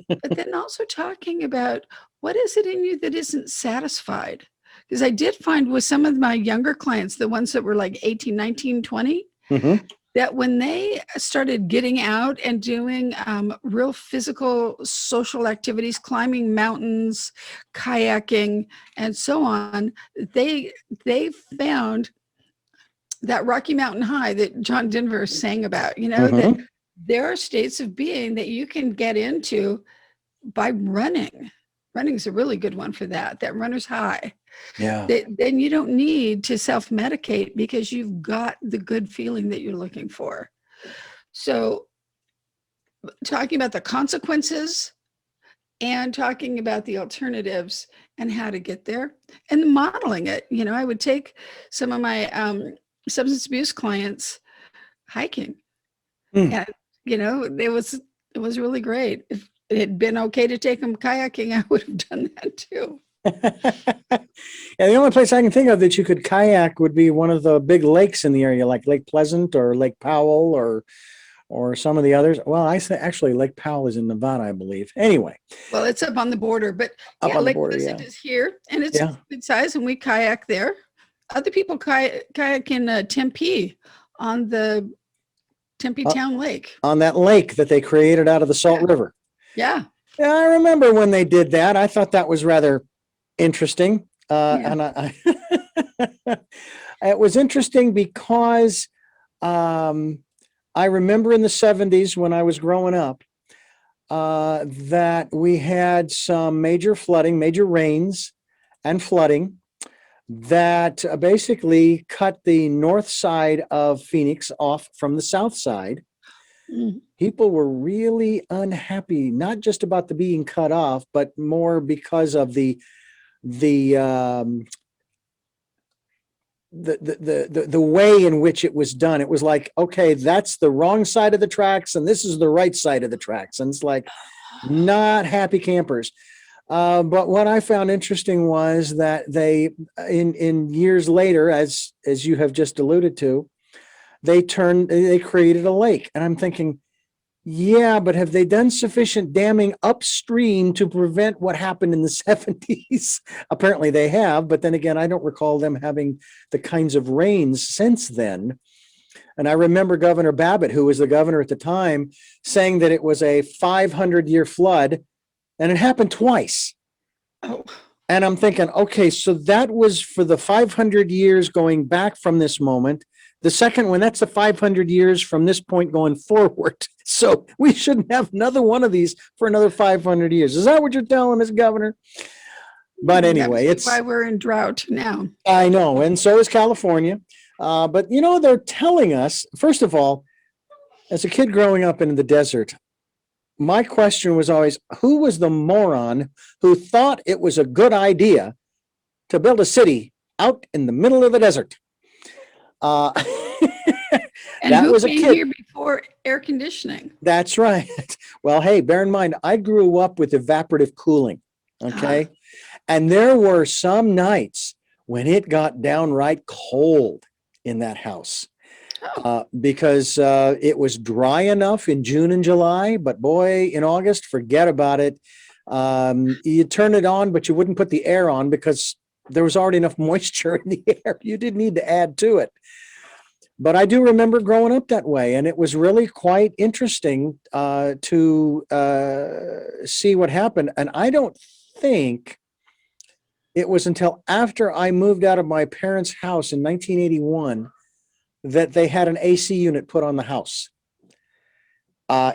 But then also talking about, what is it in you that isn't satisfied? Because I did find with some of my younger clients, the ones that were like 18, 19, 20, that when they started getting out and doing real physical social activities, climbing mountains, kayaking, and so on, they found that Rocky Mountain High that John Denver sang about, that there are states of being that you can get into by running. Running is a really good one for that runner's high. Yeah. Then you don't need to self-medicate because you've got the good feeling that you're looking for. So talking about the consequences and talking about the alternatives and how to get there and modeling it. I would take some of my substance abuse clients hiking. And, it was really great. If it had been okay to take them kayaking, I would have done that too. Yeah, the only place I can think of that you could kayak would be one of the big lakes in the area, like Lake Pleasant or Lake Powell or some of the others. Well, I say actually Lake Powell is in Nevada, I believe. Anyway. Well, it's up on the border, but up on Lake the border, Pleasant is here, and it's good size, and we kayak there. Other people kayak in Tempe on the Tempe Town Lake. On that lake that they created out of the Salt River. Yeah. Yeah, I remember when they did that. I thought that was rather interesting. And it was interesting because I remember in the 70s when I was growing up that we had some major flooding, major rains and flooding that basically cut the north side of Phoenix off from the south side. People were really unhappy, not just about the being cut off, but more because of the way in which it was done. It was like, okay, that's the wrong side of the tracks, and this is the right side of the tracks, and it's like not happy campers. But what I found interesting was that they, in years later, as you have just alluded to, they created a lake, and I'm thinking, yeah, but have they done sufficient damming upstream to prevent what happened in the 70s? Apparently they have, but then again, I don't recall them having the kinds of rains since then. And I remember Governor Babbitt, who was the governor at the time, saying that it was a 500-year flood, and it happened twice. Oh. And I'm thinking, okay, so that was for the 500 years going back from this moment. The second one, that's the 500 years from this point going forward. So we shouldn't have another one of these for another 500 years. Is that what you're telling us, Governor? But anyway, it's why we're in drought now. I know, and so is California. But they're telling us, first of all, as a kid growing up in the desert, my question was always, who was the moron who thought it was a good idea to build a city out in the middle of the desert? And that who was came a kid here before air conditioning? That's right. Well, hey, bear in mind, I grew up with evaporative cooling. Okay. And there were some nights when it got downright cold in that house. Because it was dry enough in June and July, but boy, in August, forget about it. You turn it on, but you wouldn't put the air on because there was already enough moisture in the air. You didn't need to add to it. But I do remember growing up that way, and it was really quite interesting to see what happened. And I don't think it was until after I moved out of my parents' house in 1981 that they had an AC unit put on the house.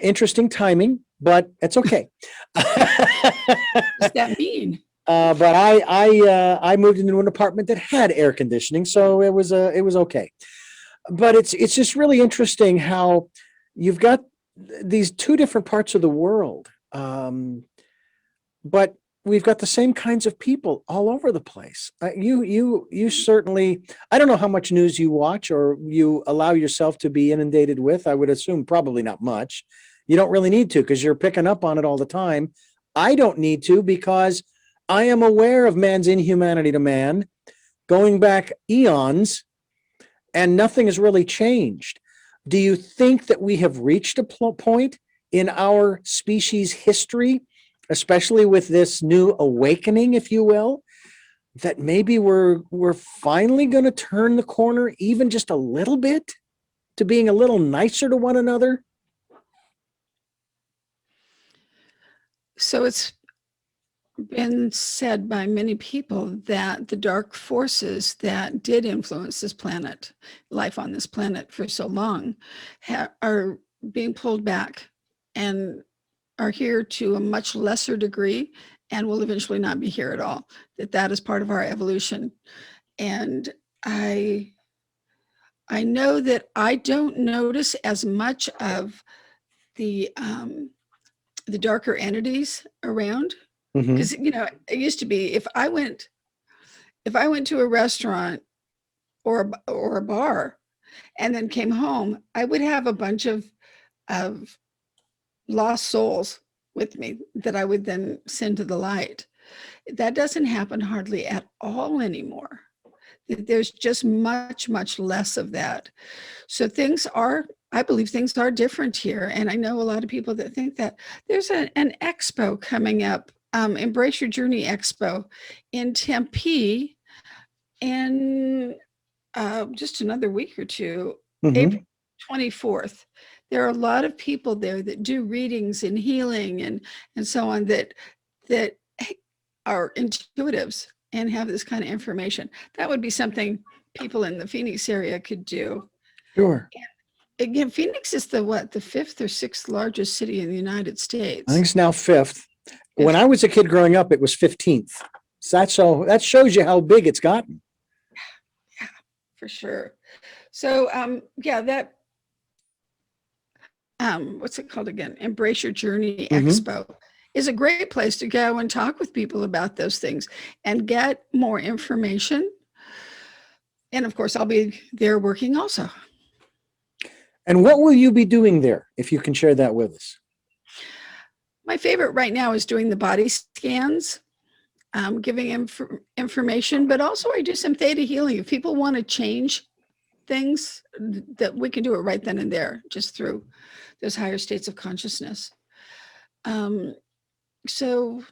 Interesting timing, but it's okay. What does that mean? But I moved into an apartment that had air conditioning, so it was okay. But it's just really interesting how you've got these two different parts of the world, but we've got the same kinds of people all over the place. You certainly, I don't know how much news you watch or you allow yourself to be inundated with. I would assume probably not much. You don't really need to because you're picking up on it all the time. I don't need to because I am aware of man's inhumanity to man going back eons, and nothing has really changed. Do you think that we have reached a point in our species history, especially with this new awakening, if you will, that maybe we're finally going to turn the corner even just a little bit? to being a little nicer to one another? So it's been said by many people that the dark forces that did influence this planet, life on this planet for so long, are being pulled back and are here to a much lesser degree and will eventually not be here at all. That is part of our evolution. And I know that I don't notice as much of the darker entities around, because it used to be if I went to a restaurant or a bar and then came home, I would have a bunch of lost souls with me that I would then send to the light. That doesn't happen hardly at all anymore. There's just much less of that. So I believe things are different here. And I know a lot of people that think that. There's an expo coming up, Embrace Your Journey Expo in Tempe in just another week or two, April 24th. There are a lot of people there that do readings and healing and so on that are intuitives and have this kind of information. That would be something people in the Phoenix area could do. Sure. And again, Phoenix is the fifth or sixth largest city in the United States. I think it's now fifth. When I was a kid growing up, it was 15th. So that shows you how big it's gotten. Yeah, for sure. So that what's it called again? Embrace Your Journey Expo is a great place to go and talk with people about those things and get more information. And of course, I'll be there working also. And what will you be doing there, if you can share that with us? My favorite right now is doing the body scans, giving information, but also I do some theta healing. If people want to change things, that we can do it right then and there, just through those higher states of consciousness. So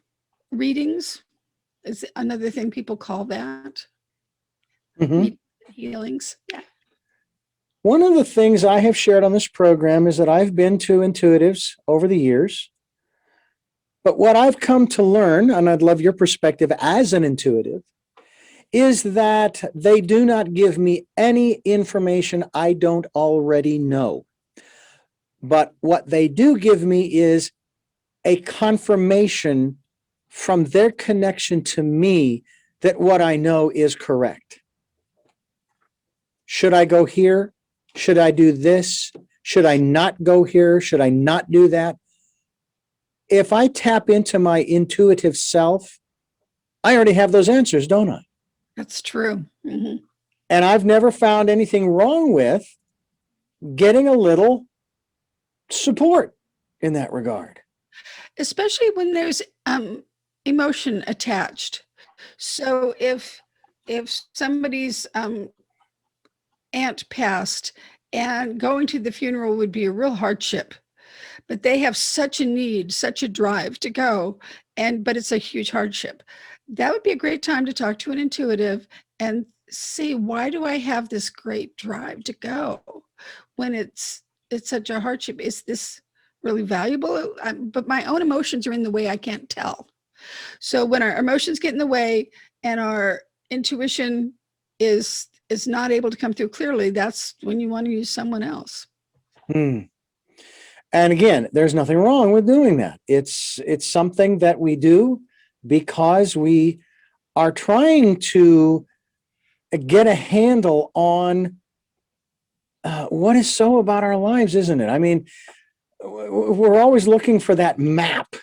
readings is another thing people call that. Healings. Yeah. One of the things I have shared on this program is that I've been to intuitives over the years. But what I've come to learn, and I'd love your perspective as an intuitive, is that they do not give me any information I don't already know. But what they do give me is a confirmation from their connection to me that what I know is correct. Should I go here? Should I do this? Should I not go here? Should I not do that? If I tap into my intuitive self, I already have those answers, don't I? That's true. And I've never found anything wrong with getting a little support in that regard. Especially when there's emotion attached. So if somebody's aunt passed and going to the funeral would be a real hardship, but they have such a need, such a drive to go, but it's a huge hardship. That would be a great time to talk to an intuitive and see, why do I have this great drive to go when it's such a hardship? Is this really valuable? But my own emotions are in the way. I can't tell. So when our emotions get in the way and our intuition is not able to come through clearly, that's when you want to use someone else. And again, there's nothing wrong with doing that. It's something that we do because we are trying to get a handle on what is so about our lives, isn't it? I mean, we're always looking for that map,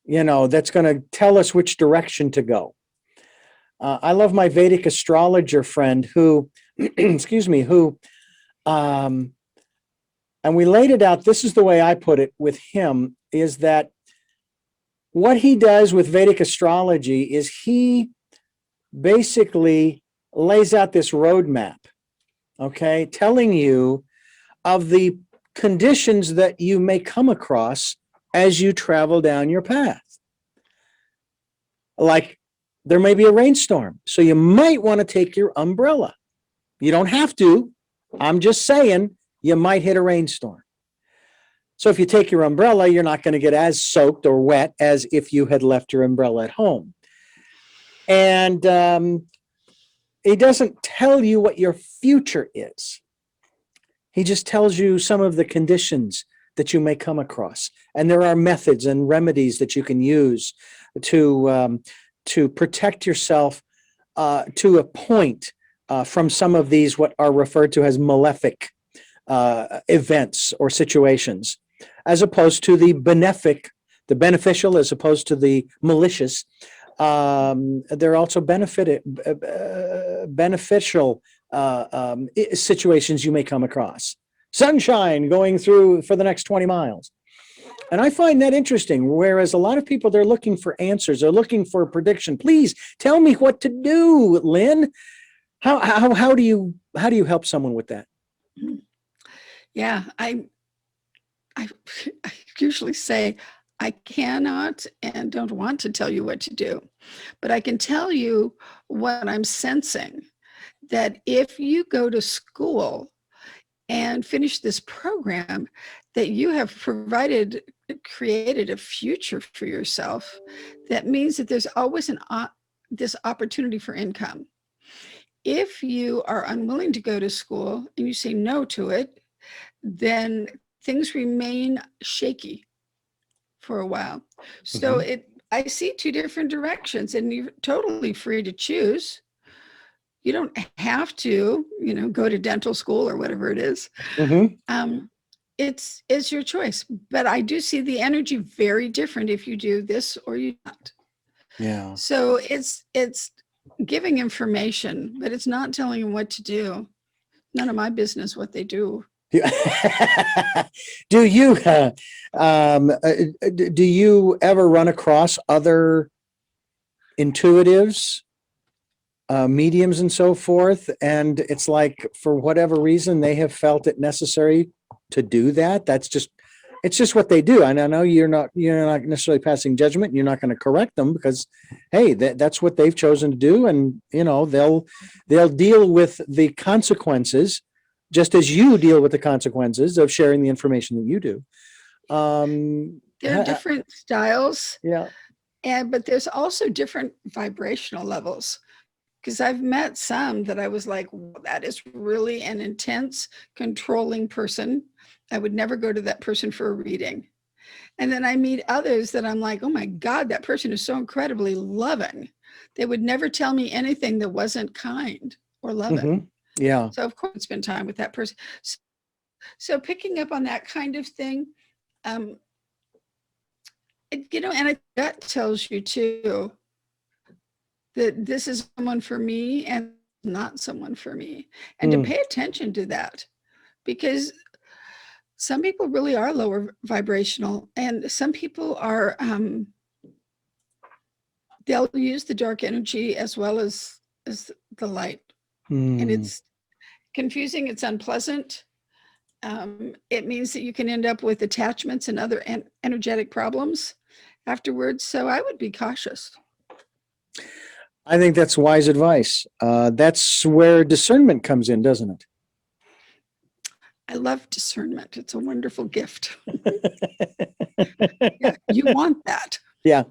that's going to tell us which direction to go. I love my Vedic astrologer friend who, excuse me, and we laid it out. This is the way I put it with him, is that what he does with Vedic astrology is he basically lays out this roadmap, okay, telling you of the conditions that you may come across as you travel down your path. Like, there may be a rainstorm, so you might want to take your umbrella. You don't have to. I'm just saying, you might hit a rainstorm. So if you take your umbrella, you're not going to get as soaked or wet as if you had left your umbrella at home. And he doesn't tell you what your future is. He just tells you some of the conditions that you may come across. And there are methods and remedies that you can use to protect yourself to a point from some of these, what are referred to as malefic events or situations, as opposed to the beneficial, as opposed to the malicious. There are also beneficial situations you may come across. Sunshine going through for the next 20 miles. And I find that interesting, whereas a lot of people, they're looking for answers. They're looking for a prediction. Please tell me what to do, Lynn. How do you help someone with that? Yeah, I usually say I cannot and don't want to tell you what to do, but I can tell you what I'm sensing, that if you go to school and finish this program, that you have created a future for yourself. That means that there's always this opportunity for income. If you are unwilling to go to school and you say no to it, then things remain shaky for a while. So I see two different directions, and you're totally free to choose. You don't have to, go to dental school or whatever it is. It's your choice. But I do see the energy very different if you do this or you not. Yeah. So it's giving information, but it's not telling them what to do. None of my business what they do. Do you ever run across other intuitives, mediums and so forth, and it's like, for whatever reason, they have felt it necessary to do that? It's just what they do. And I know you're not necessarily passing judgment. You're not going to correct them, because, hey, that's what they've chosen to do. And, they'll deal with the consequences, just as you deal with the consequences of sharing the information that you do. There are different styles. Yeah. But there's also different vibrational levels, because I've met some that I was like, well, that is really an intense, controlling person. I would never go to that person for a reading. And then I meet others that I'm like, oh my God, that person is so incredibly loving. They would never tell me anything that wasn't kind or loving. Yeah. So of course, spend time with that person. So picking up on that kind of thing, and that tells you too, that this is someone for me and not someone for me. And to pay attention to that, because some people really are lower vibrational, and some people are, they'll use the dark energy as well as the light. And it's confusing. It's unpleasant. It means that you can end up with attachments and other energetic problems afterwards. So I would be cautious. I think that's wise advice. That's where discernment comes in, doesn't it? I love discernment. It's a wonderful gift. Yeah, you want that. Yeah.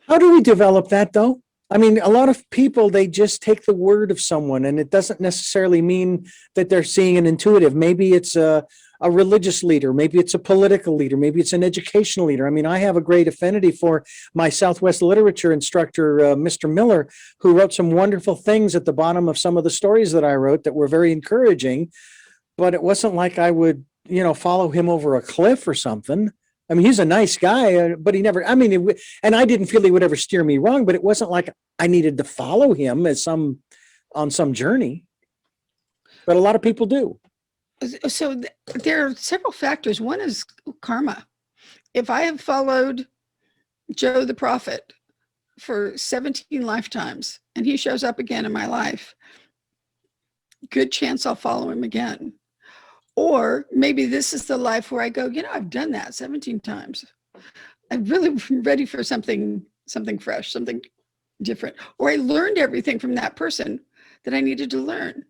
How do we develop that, though? I mean, a lot of people, they just take the word of someone, and it doesn't necessarily mean that they're seeing an intuitive. Maybe it's a religious leader. Maybe it's a political leader. Maybe it's an educational leader. I mean, I have a great affinity for my Southwest literature instructor, Mr. Miller, who wrote some wonderful things at the bottom of some of the stories that I wrote that were very encouraging. But it wasn't like I would, follow him over a cliff or something. I mean, he's a nice guy, but he never, and I didn't feel he would ever steer me wrong, but it wasn't like I needed to follow him on some journey. But a lot of people do. So there are several factors. One is karma. If I have followed Joe the prophet for 17 lifetimes and he shows up again in my life, good chance I'll follow him again. Or maybe this is the life where I go, I've done that 17 times. I'm really ready for something fresh, something different. Or I learned everything from that person that I needed to learn.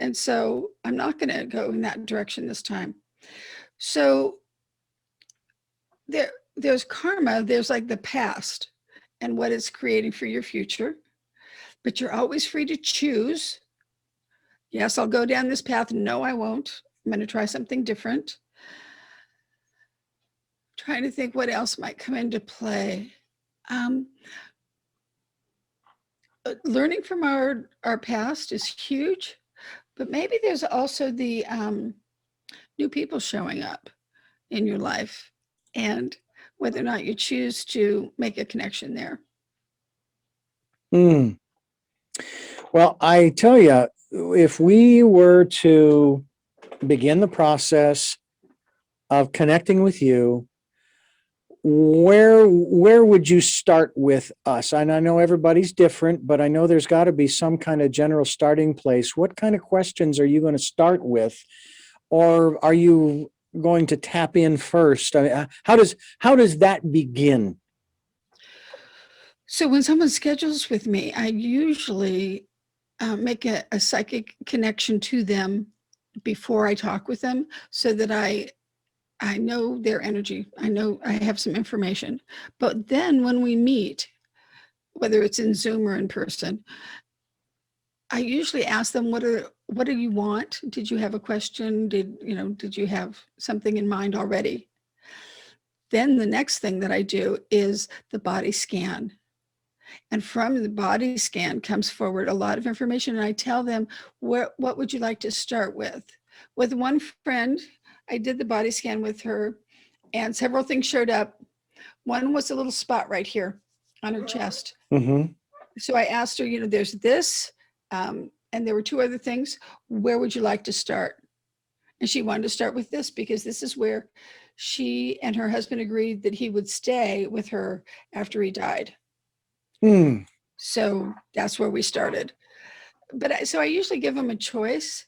And so I'm not going to go in that direction this time. So there's karma, there's like the past and what it's creating for your future, but you're always free to choose. Yes, I'll go down this path. No, I won't. I'm going to try something different. Trying to think what else might come into play. Learning from our past is huge, but maybe there's also the new people showing up in your life and whether or not you choose to make a connection there. Well, I tell you, if we were to begin the process of connecting with you, where would you start with us? And I know everybody's different, but I know there's got to be some kind of general starting place. What kind of questions are you going to start with, or are you going to tap in first? I mean, how does that begin? So when someone schedules with me, I usually make a psychic connection to them before I talk with them, so that I know their energy. I know I have some information. But then when we meet, whether it's in Zoom or in person, I usually ask them, what do you want? Did you have a question? Did you have something in mind already? Then the next thing that I do is the body scan. And from the body scan comes forward a lot of information. And I tell them, what would you like to start with? With one friend, I did the body scan with her and several things showed up. One was a little spot right here on her chest. Mm-hmm. So I asked her, there's this, and there were two other things. Where would you like to start? And she wanted to start with this because this is where she and her husband agreed that he would stay with her after he died. So that's where we started. But so I usually give them a choice.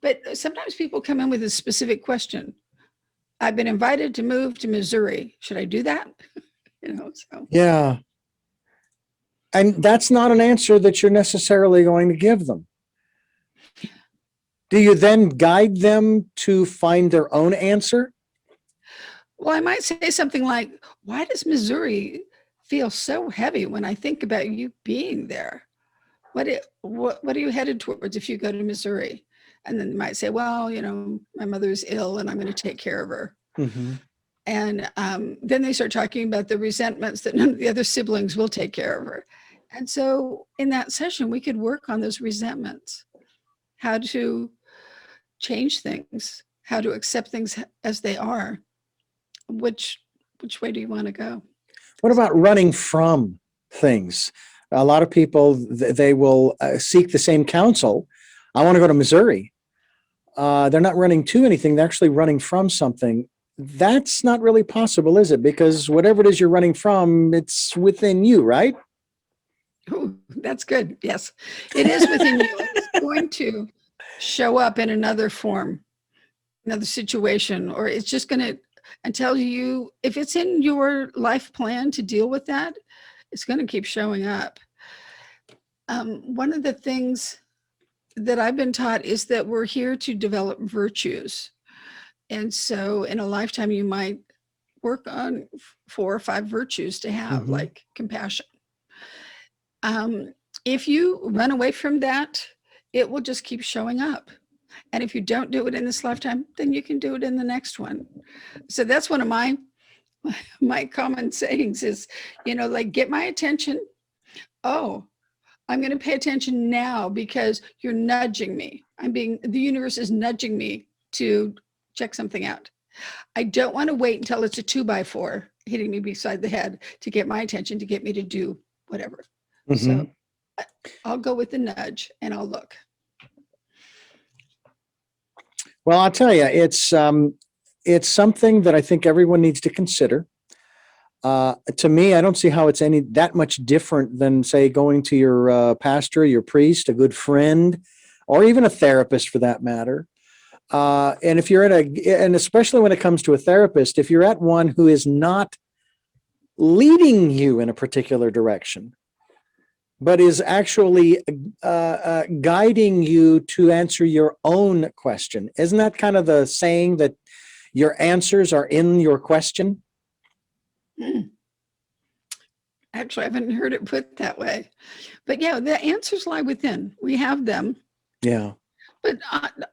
But sometimes people come in with a specific question. I've been invited to move to Missouri. Should I do that? So. Yeah. And that's not an answer that you're necessarily going to give them. Do you then guide them to find their own answer? Well, I might say something like, why does Missouri feel so heavy when I think about you being there? What are you headed towards if you go to Missouri? And then they might say, well, my mother's ill and I'm going to take care of her. Mm-hmm. And then they start talking about the resentments that none of the other siblings will take care of her. And so in that session, we could work on those resentments, how to change things, how to accept things as they are. Which way do you want to go? What about running from things? A lot of people, they will seek the same counsel. I want to go to Missouri. They're not running to anything. They're actually running from something. That's not really possible, is it? Because whatever it is you're running from, it's within you, right? Oh, that's good. Yes, it is within you. It's going to show up in another form, another situation, or it's just going to, until you, if it's in your life plan to deal with that, it's going to keep showing up. One of the things that I've been taught is that we're here to develop virtues. And so in a lifetime, you might work on 4 or 5 virtues to have, like compassion. If you run away from that, it will just keep showing up. And if you don't do it in this lifetime, then you can do it in the next one. So that's one of my common sayings is, like, get my attention. Oh, I'm going to pay attention now because you're nudging me. The universe is nudging me to check something out. I don't want to wait until it's a 2x4 hitting me beside the head to get my attention, to get me to do whatever. So I'll go with the nudge and I'll look. Well, I'll tell you, it's something that I think everyone needs to consider. To me, I don't see how it's that much different than, say, going to your pastor, your priest, a good friend, or even a therapist for that matter. And if you're and especially when it comes to a therapist, if you're at one who is not leading you in a particular direction, but is actually guiding you to answer your own question. Isn't that kind of the saying that your answers are in your question? Mm. Actually, I haven't heard it put that way. But yeah, the answers lie within. We have them. Yeah. But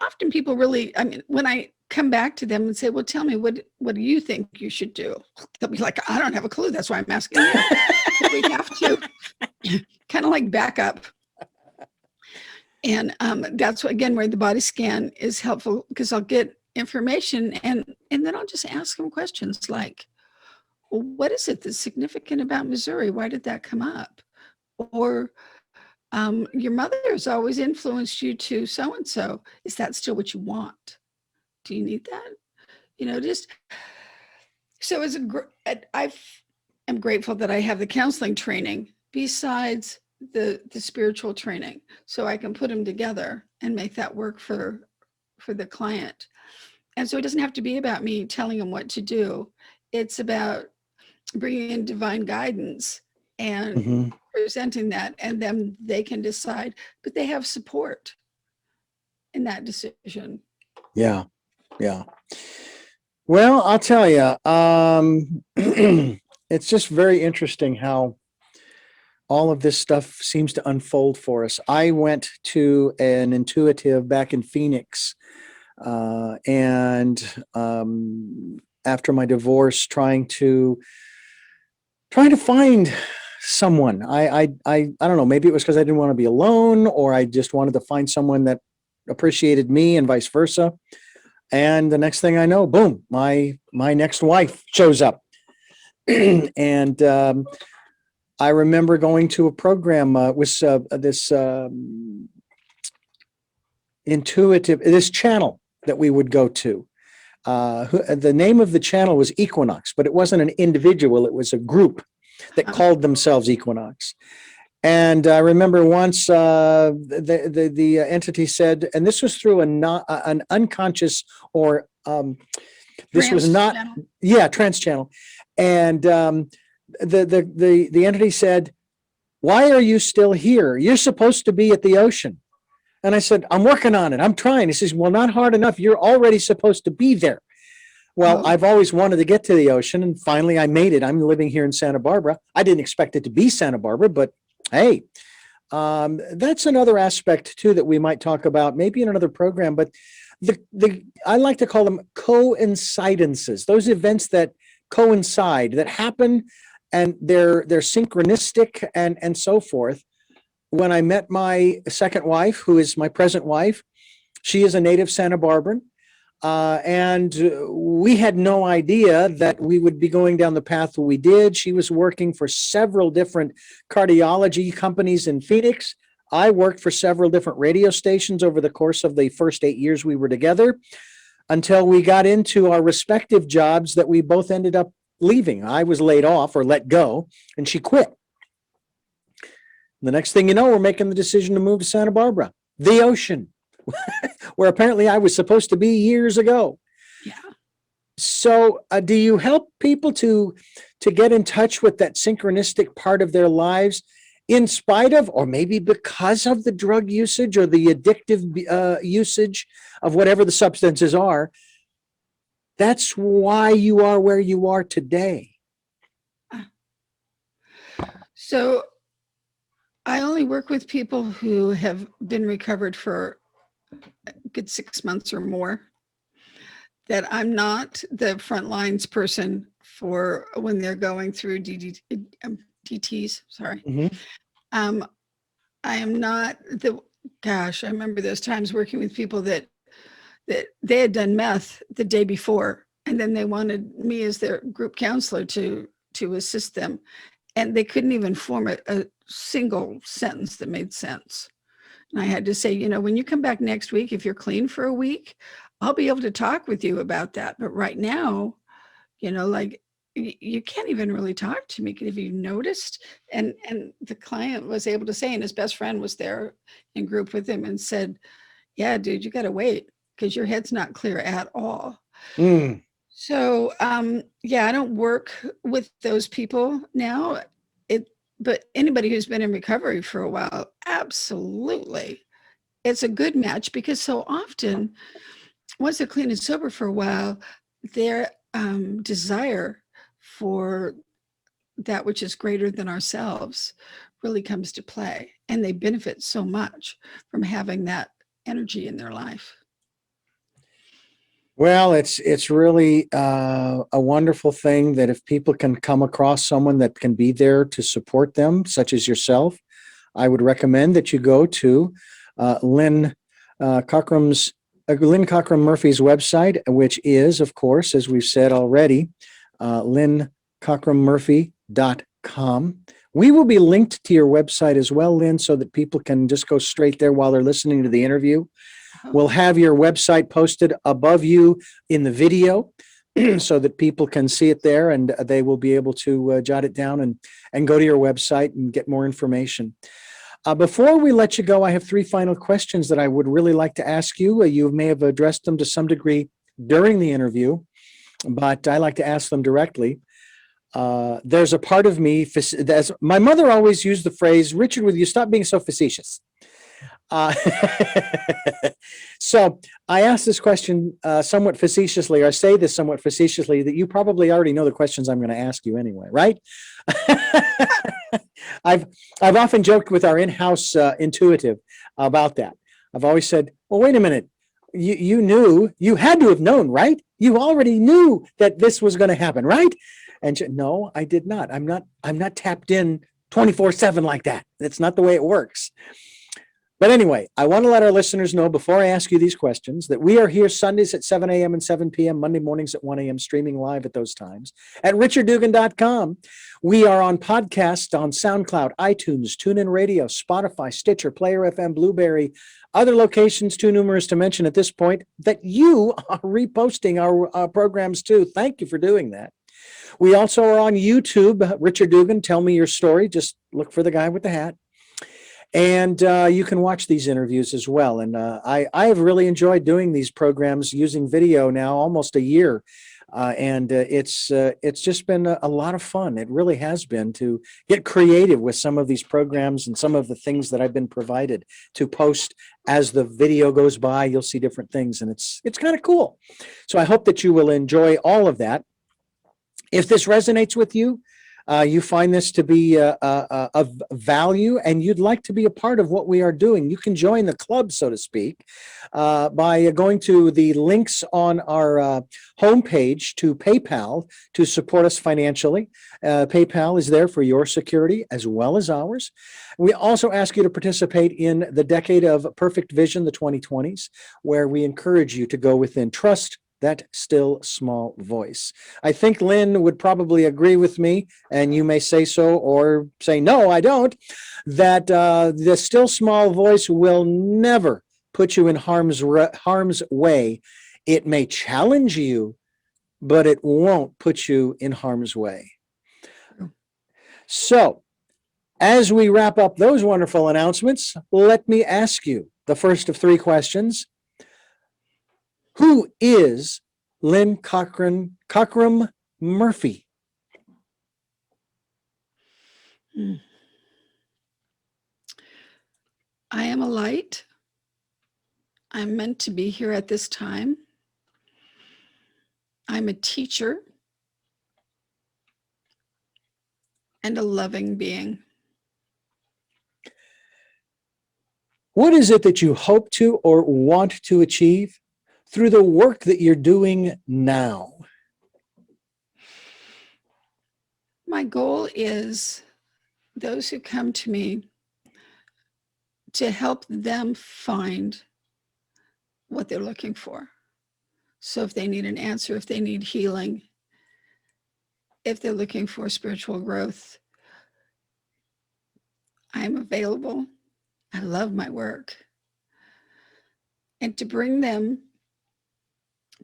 often people really, I mean, when I come back to them and say, well, tell me, what do you think you should do? They'll be like, I don't have a clue. That's why I'm asking you. So we have to kind of like back up. And that's what, again, where the body scan is helpful, because I'll get information and then I'll just ask them questions like, well, what is it that's significant about Missouri? Why did that come up? Or your mother has always influenced you to so-and-so. Is that still what you want? Do you need that? You know, just so as I am grateful that I have the counseling training besides the spiritual training, so I can put them together and make that work for the client. And so it doesn't have to be about me telling them what to do. It's about bringing in divine guidance and presenting that, and then they can decide, but they have support in that decision. Yeah. Yeah. Well, I'll tell you, it's just very interesting how all of this stuff seems to unfold for us. I went to an intuitive back in Phoenix, and after my divorce, trying to find someone. I don't know, maybe it was because I didn't want to be alone, or I just wanted to find someone that appreciated me and vice versa. And the next thing I know, boom, my next wife shows up. And I remember going to a program with this this channel that we would go to. The name of the channel was Equinox, but it wasn't an individual. It was a group that called themselves Equinox. And I remember once the entity said, and this was through an unconscious or this was not, yeah, trans channel. And the entity said, "Why are you still here? You're supposed to be at the ocean." And I said, "I'm working on it. I'm trying." He says, "Well, not hard enough. You're already supposed to be there." Well, I've always wanted to get to the ocean, and finally I made it. I'm living here in Santa Barbara. I didn't expect it to be Santa Barbara, but hey, that's another aspect too that we might talk about maybe in another program. But I like to call them coincidences, those events that coincide, that happen, and they're synchronistic and so forth. When I met my second wife, who is my present wife, she is a native Santa Barbaran. And we had no idea that we would be going down the path that we did. She was working for several different cardiology companies in Phoenix. I worked for several different radio stations over the course of the first 8 years we were together, until we got into our respective jobs that we both ended up leaving. I was laid off or let go, and she quit. The next thing you know, we're making the decision to move to Santa Barbara, the ocean, where apparently I was supposed to be years ago. Yeah. So do you help people to get in touch with that synchronistic part of their lives, in spite of, or maybe because of, the drug usage or the addictive usage of whatever the substances are? That's why you are where you are today. So I only work with people who have been recovered for a good 6 months or more. That I'm not the front lines person for when they're going through DTs. Sorry. Mm-hmm. I am not gosh, I remember those times working with people that they had done meth the day before, and then they wanted me as their group counselor to assist them. And they couldn't even form a single sentence that made sense. And I had to say, when you come back next week, if you're clean for a week, I'll be able to talk with you about that. But right now, like you can't even really talk to me. Have you noticed? And the client was able to say, and his best friend was there in group with him and said, "Yeah, dude, you got to wait because your head's not clear at all." Mm. So, yeah, I don't work with those people now. But anybody who's been in recovery for a while, absolutely. It's a good match because so often, once they're clean and sober for a while, their desire for that which is greater than ourselves really comes to play. And they benefit so much from having that energy in their life. Well, it's really a wonderful thing that if people can come across someone that can be there to support them, such as yourself, I would recommend that you go to Lynn Cockrum's Lynn Cockrum-Murphy's website, which is, of course, as we've said already, LYNNECOCKRUM-Murphy.com. We will be linked to your website as well, Lynn, so that people can just go straight there while they're listening to the interview. We'll have your website posted above you in the video so that people can see it there, and they will be able to jot it down and go to your website and get more information. Before we let you go, I have 3 final questions that I would really like to ask you. You may have addressed them to some degree during the interview, but I like to ask them directly. There's a part of me, my mother always used the phrase, Richard, will you stop being so facetious? So I asked this question somewhat facetiously, or I say this somewhat facetiously, that you probably already know the questions I'm going to ask you anyway, right? I've often joked with our in-house intuitive about that. I've always said, well, wait a minute. You knew, you had to have known, right? You already knew that this was going to happen, right? And she, no, I did not. I'm not tapped in 24/7 like that. That's not the way it works. But anyway, I want to let our listeners know before I ask you these questions that we are here Sundays at 7 a.m. and 7 p.m., Monday mornings at 1 a.m., streaming live at those times at richarddugan.com. We are on podcast on SoundCloud, iTunes, TuneIn Radio, Spotify, Stitcher, Player FM, Blueberry, other locations too numerous to mention at this point that you are reposting our programs to. Thank you for doing that. We also are on YouTube, Richard Dugan, Tell Me Your Story. Just look for the guy with the hat. And you can watch these interviews as well. And I have really enjoyed doing these programs using video now almost a year. And it's just been a lot of fun. It really has been to get creative with some of these programs and some of the things that I've been provided to post. As the video goes by, you'll see different things, and it's kind of cool. So I hope that you will enjoy all of that. If this resonates with you, you find this to be of value, and you'd like to be a part of what we are doing, you can join the club, so to speak, by going to the links on our homepage to PayPal to support us financially. PayPal is there for your security as well as ours. We also ask you to participate in the Decade of Perfect Vision, the 2020s, where we encourage you to go within. Trust that still small voice. I think Lynn would probably agree with me, and you may say so or say, no, I don't, that the still small voice will never put you in harm's way. It may challenge you, but it won't put you in harm's way. So, as we wrap up those wonderful announcements, let me ask you the first of 3 questions. Who is LYNNE Cockrum-Murphy? I am a light. I'm meant to be here at this time. I'm a teacher and a loving being. What is it that you hope to or want to achieve through the work that you're doing now? My goal is those who come to me to help them find what they're looking for. So if they need an answer, if they need healing, if they're looking for spiritual growth, I'm available. I love my work. And to bring them,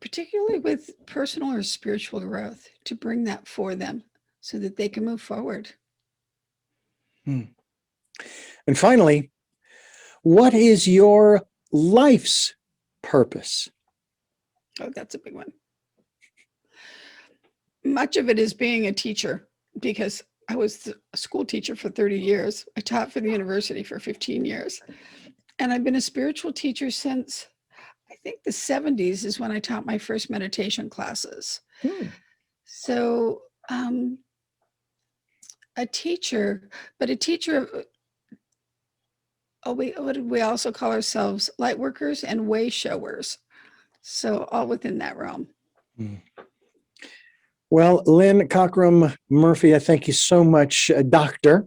particularly with personal or spiritual growth, to bring that for them so that they can move forward. And finally, what is your life's purpose? Oh, that's a big one. Much of it is being a teacher, because I was a school teacher for 30 years. I taught for the university for 15 years. And I've been a spiritual teacher since, I think, the 70s is when I taught my first meditation classes. So a teacher, but a teacher, what did we also call ourselves? Light workers and way showers. So all within that realm. Well, LYNNE Cockrum-Murphy, I thank you so much, Doctor,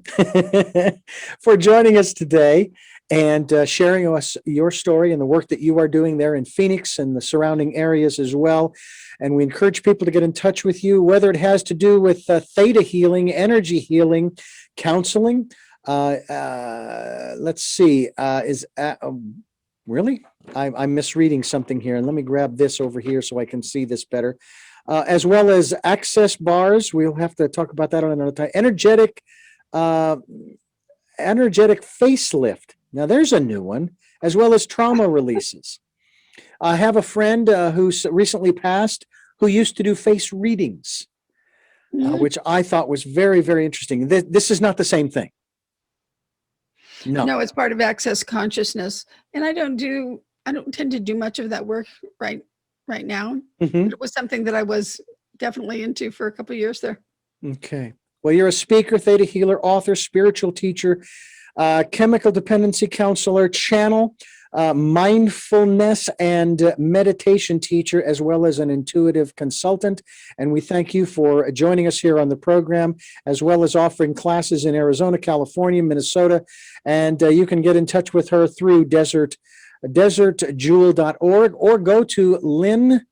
for joining us today and sharing us your story and the work that you are doing there in Phoenix and the surrounding areas as well. And we encourage people to get in touch with you, whether it has to do with theta healing, energy healing, counseling. Let's see, really? I'm misreading something here. And let me grab this over here so I can see this better. As well as access bars. We'll have to talk about that on another time. Energetic facelift. Now there's a new one, as well as trauma releases. I have a friend who's recently passed who used to do face readings, which I thought was very, very interesting. This is not the same thing. No, it's part of access consciousness. And I don't tend to do much of that work right now. But it was something that I was definitely into for a couple of years there. Okay. Well, you're a speaker, theta healer, author, spiritual teacher, chemical dependency counselor, channel, mindfulness and meditation teacher, as well as an intuitive consultant. And we thank you for joining us here on the program, as well as offering classes in Arizona, California, Minnesota. And you can get in touch with her through desertjewel.org or go to LYNNE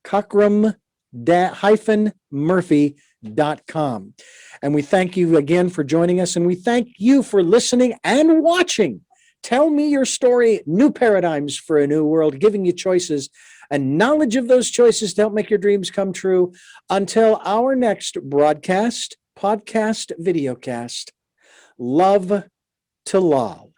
Cockrum-Murphy.com. And we thank you again for joining us, and we thank you for listening and watching. Tell Me Your Story, New Paradigms for a New World, giving you choices and knowledge of those choices to help make your dreams come true. Until our next broadcast, podcast, videocast, love to love.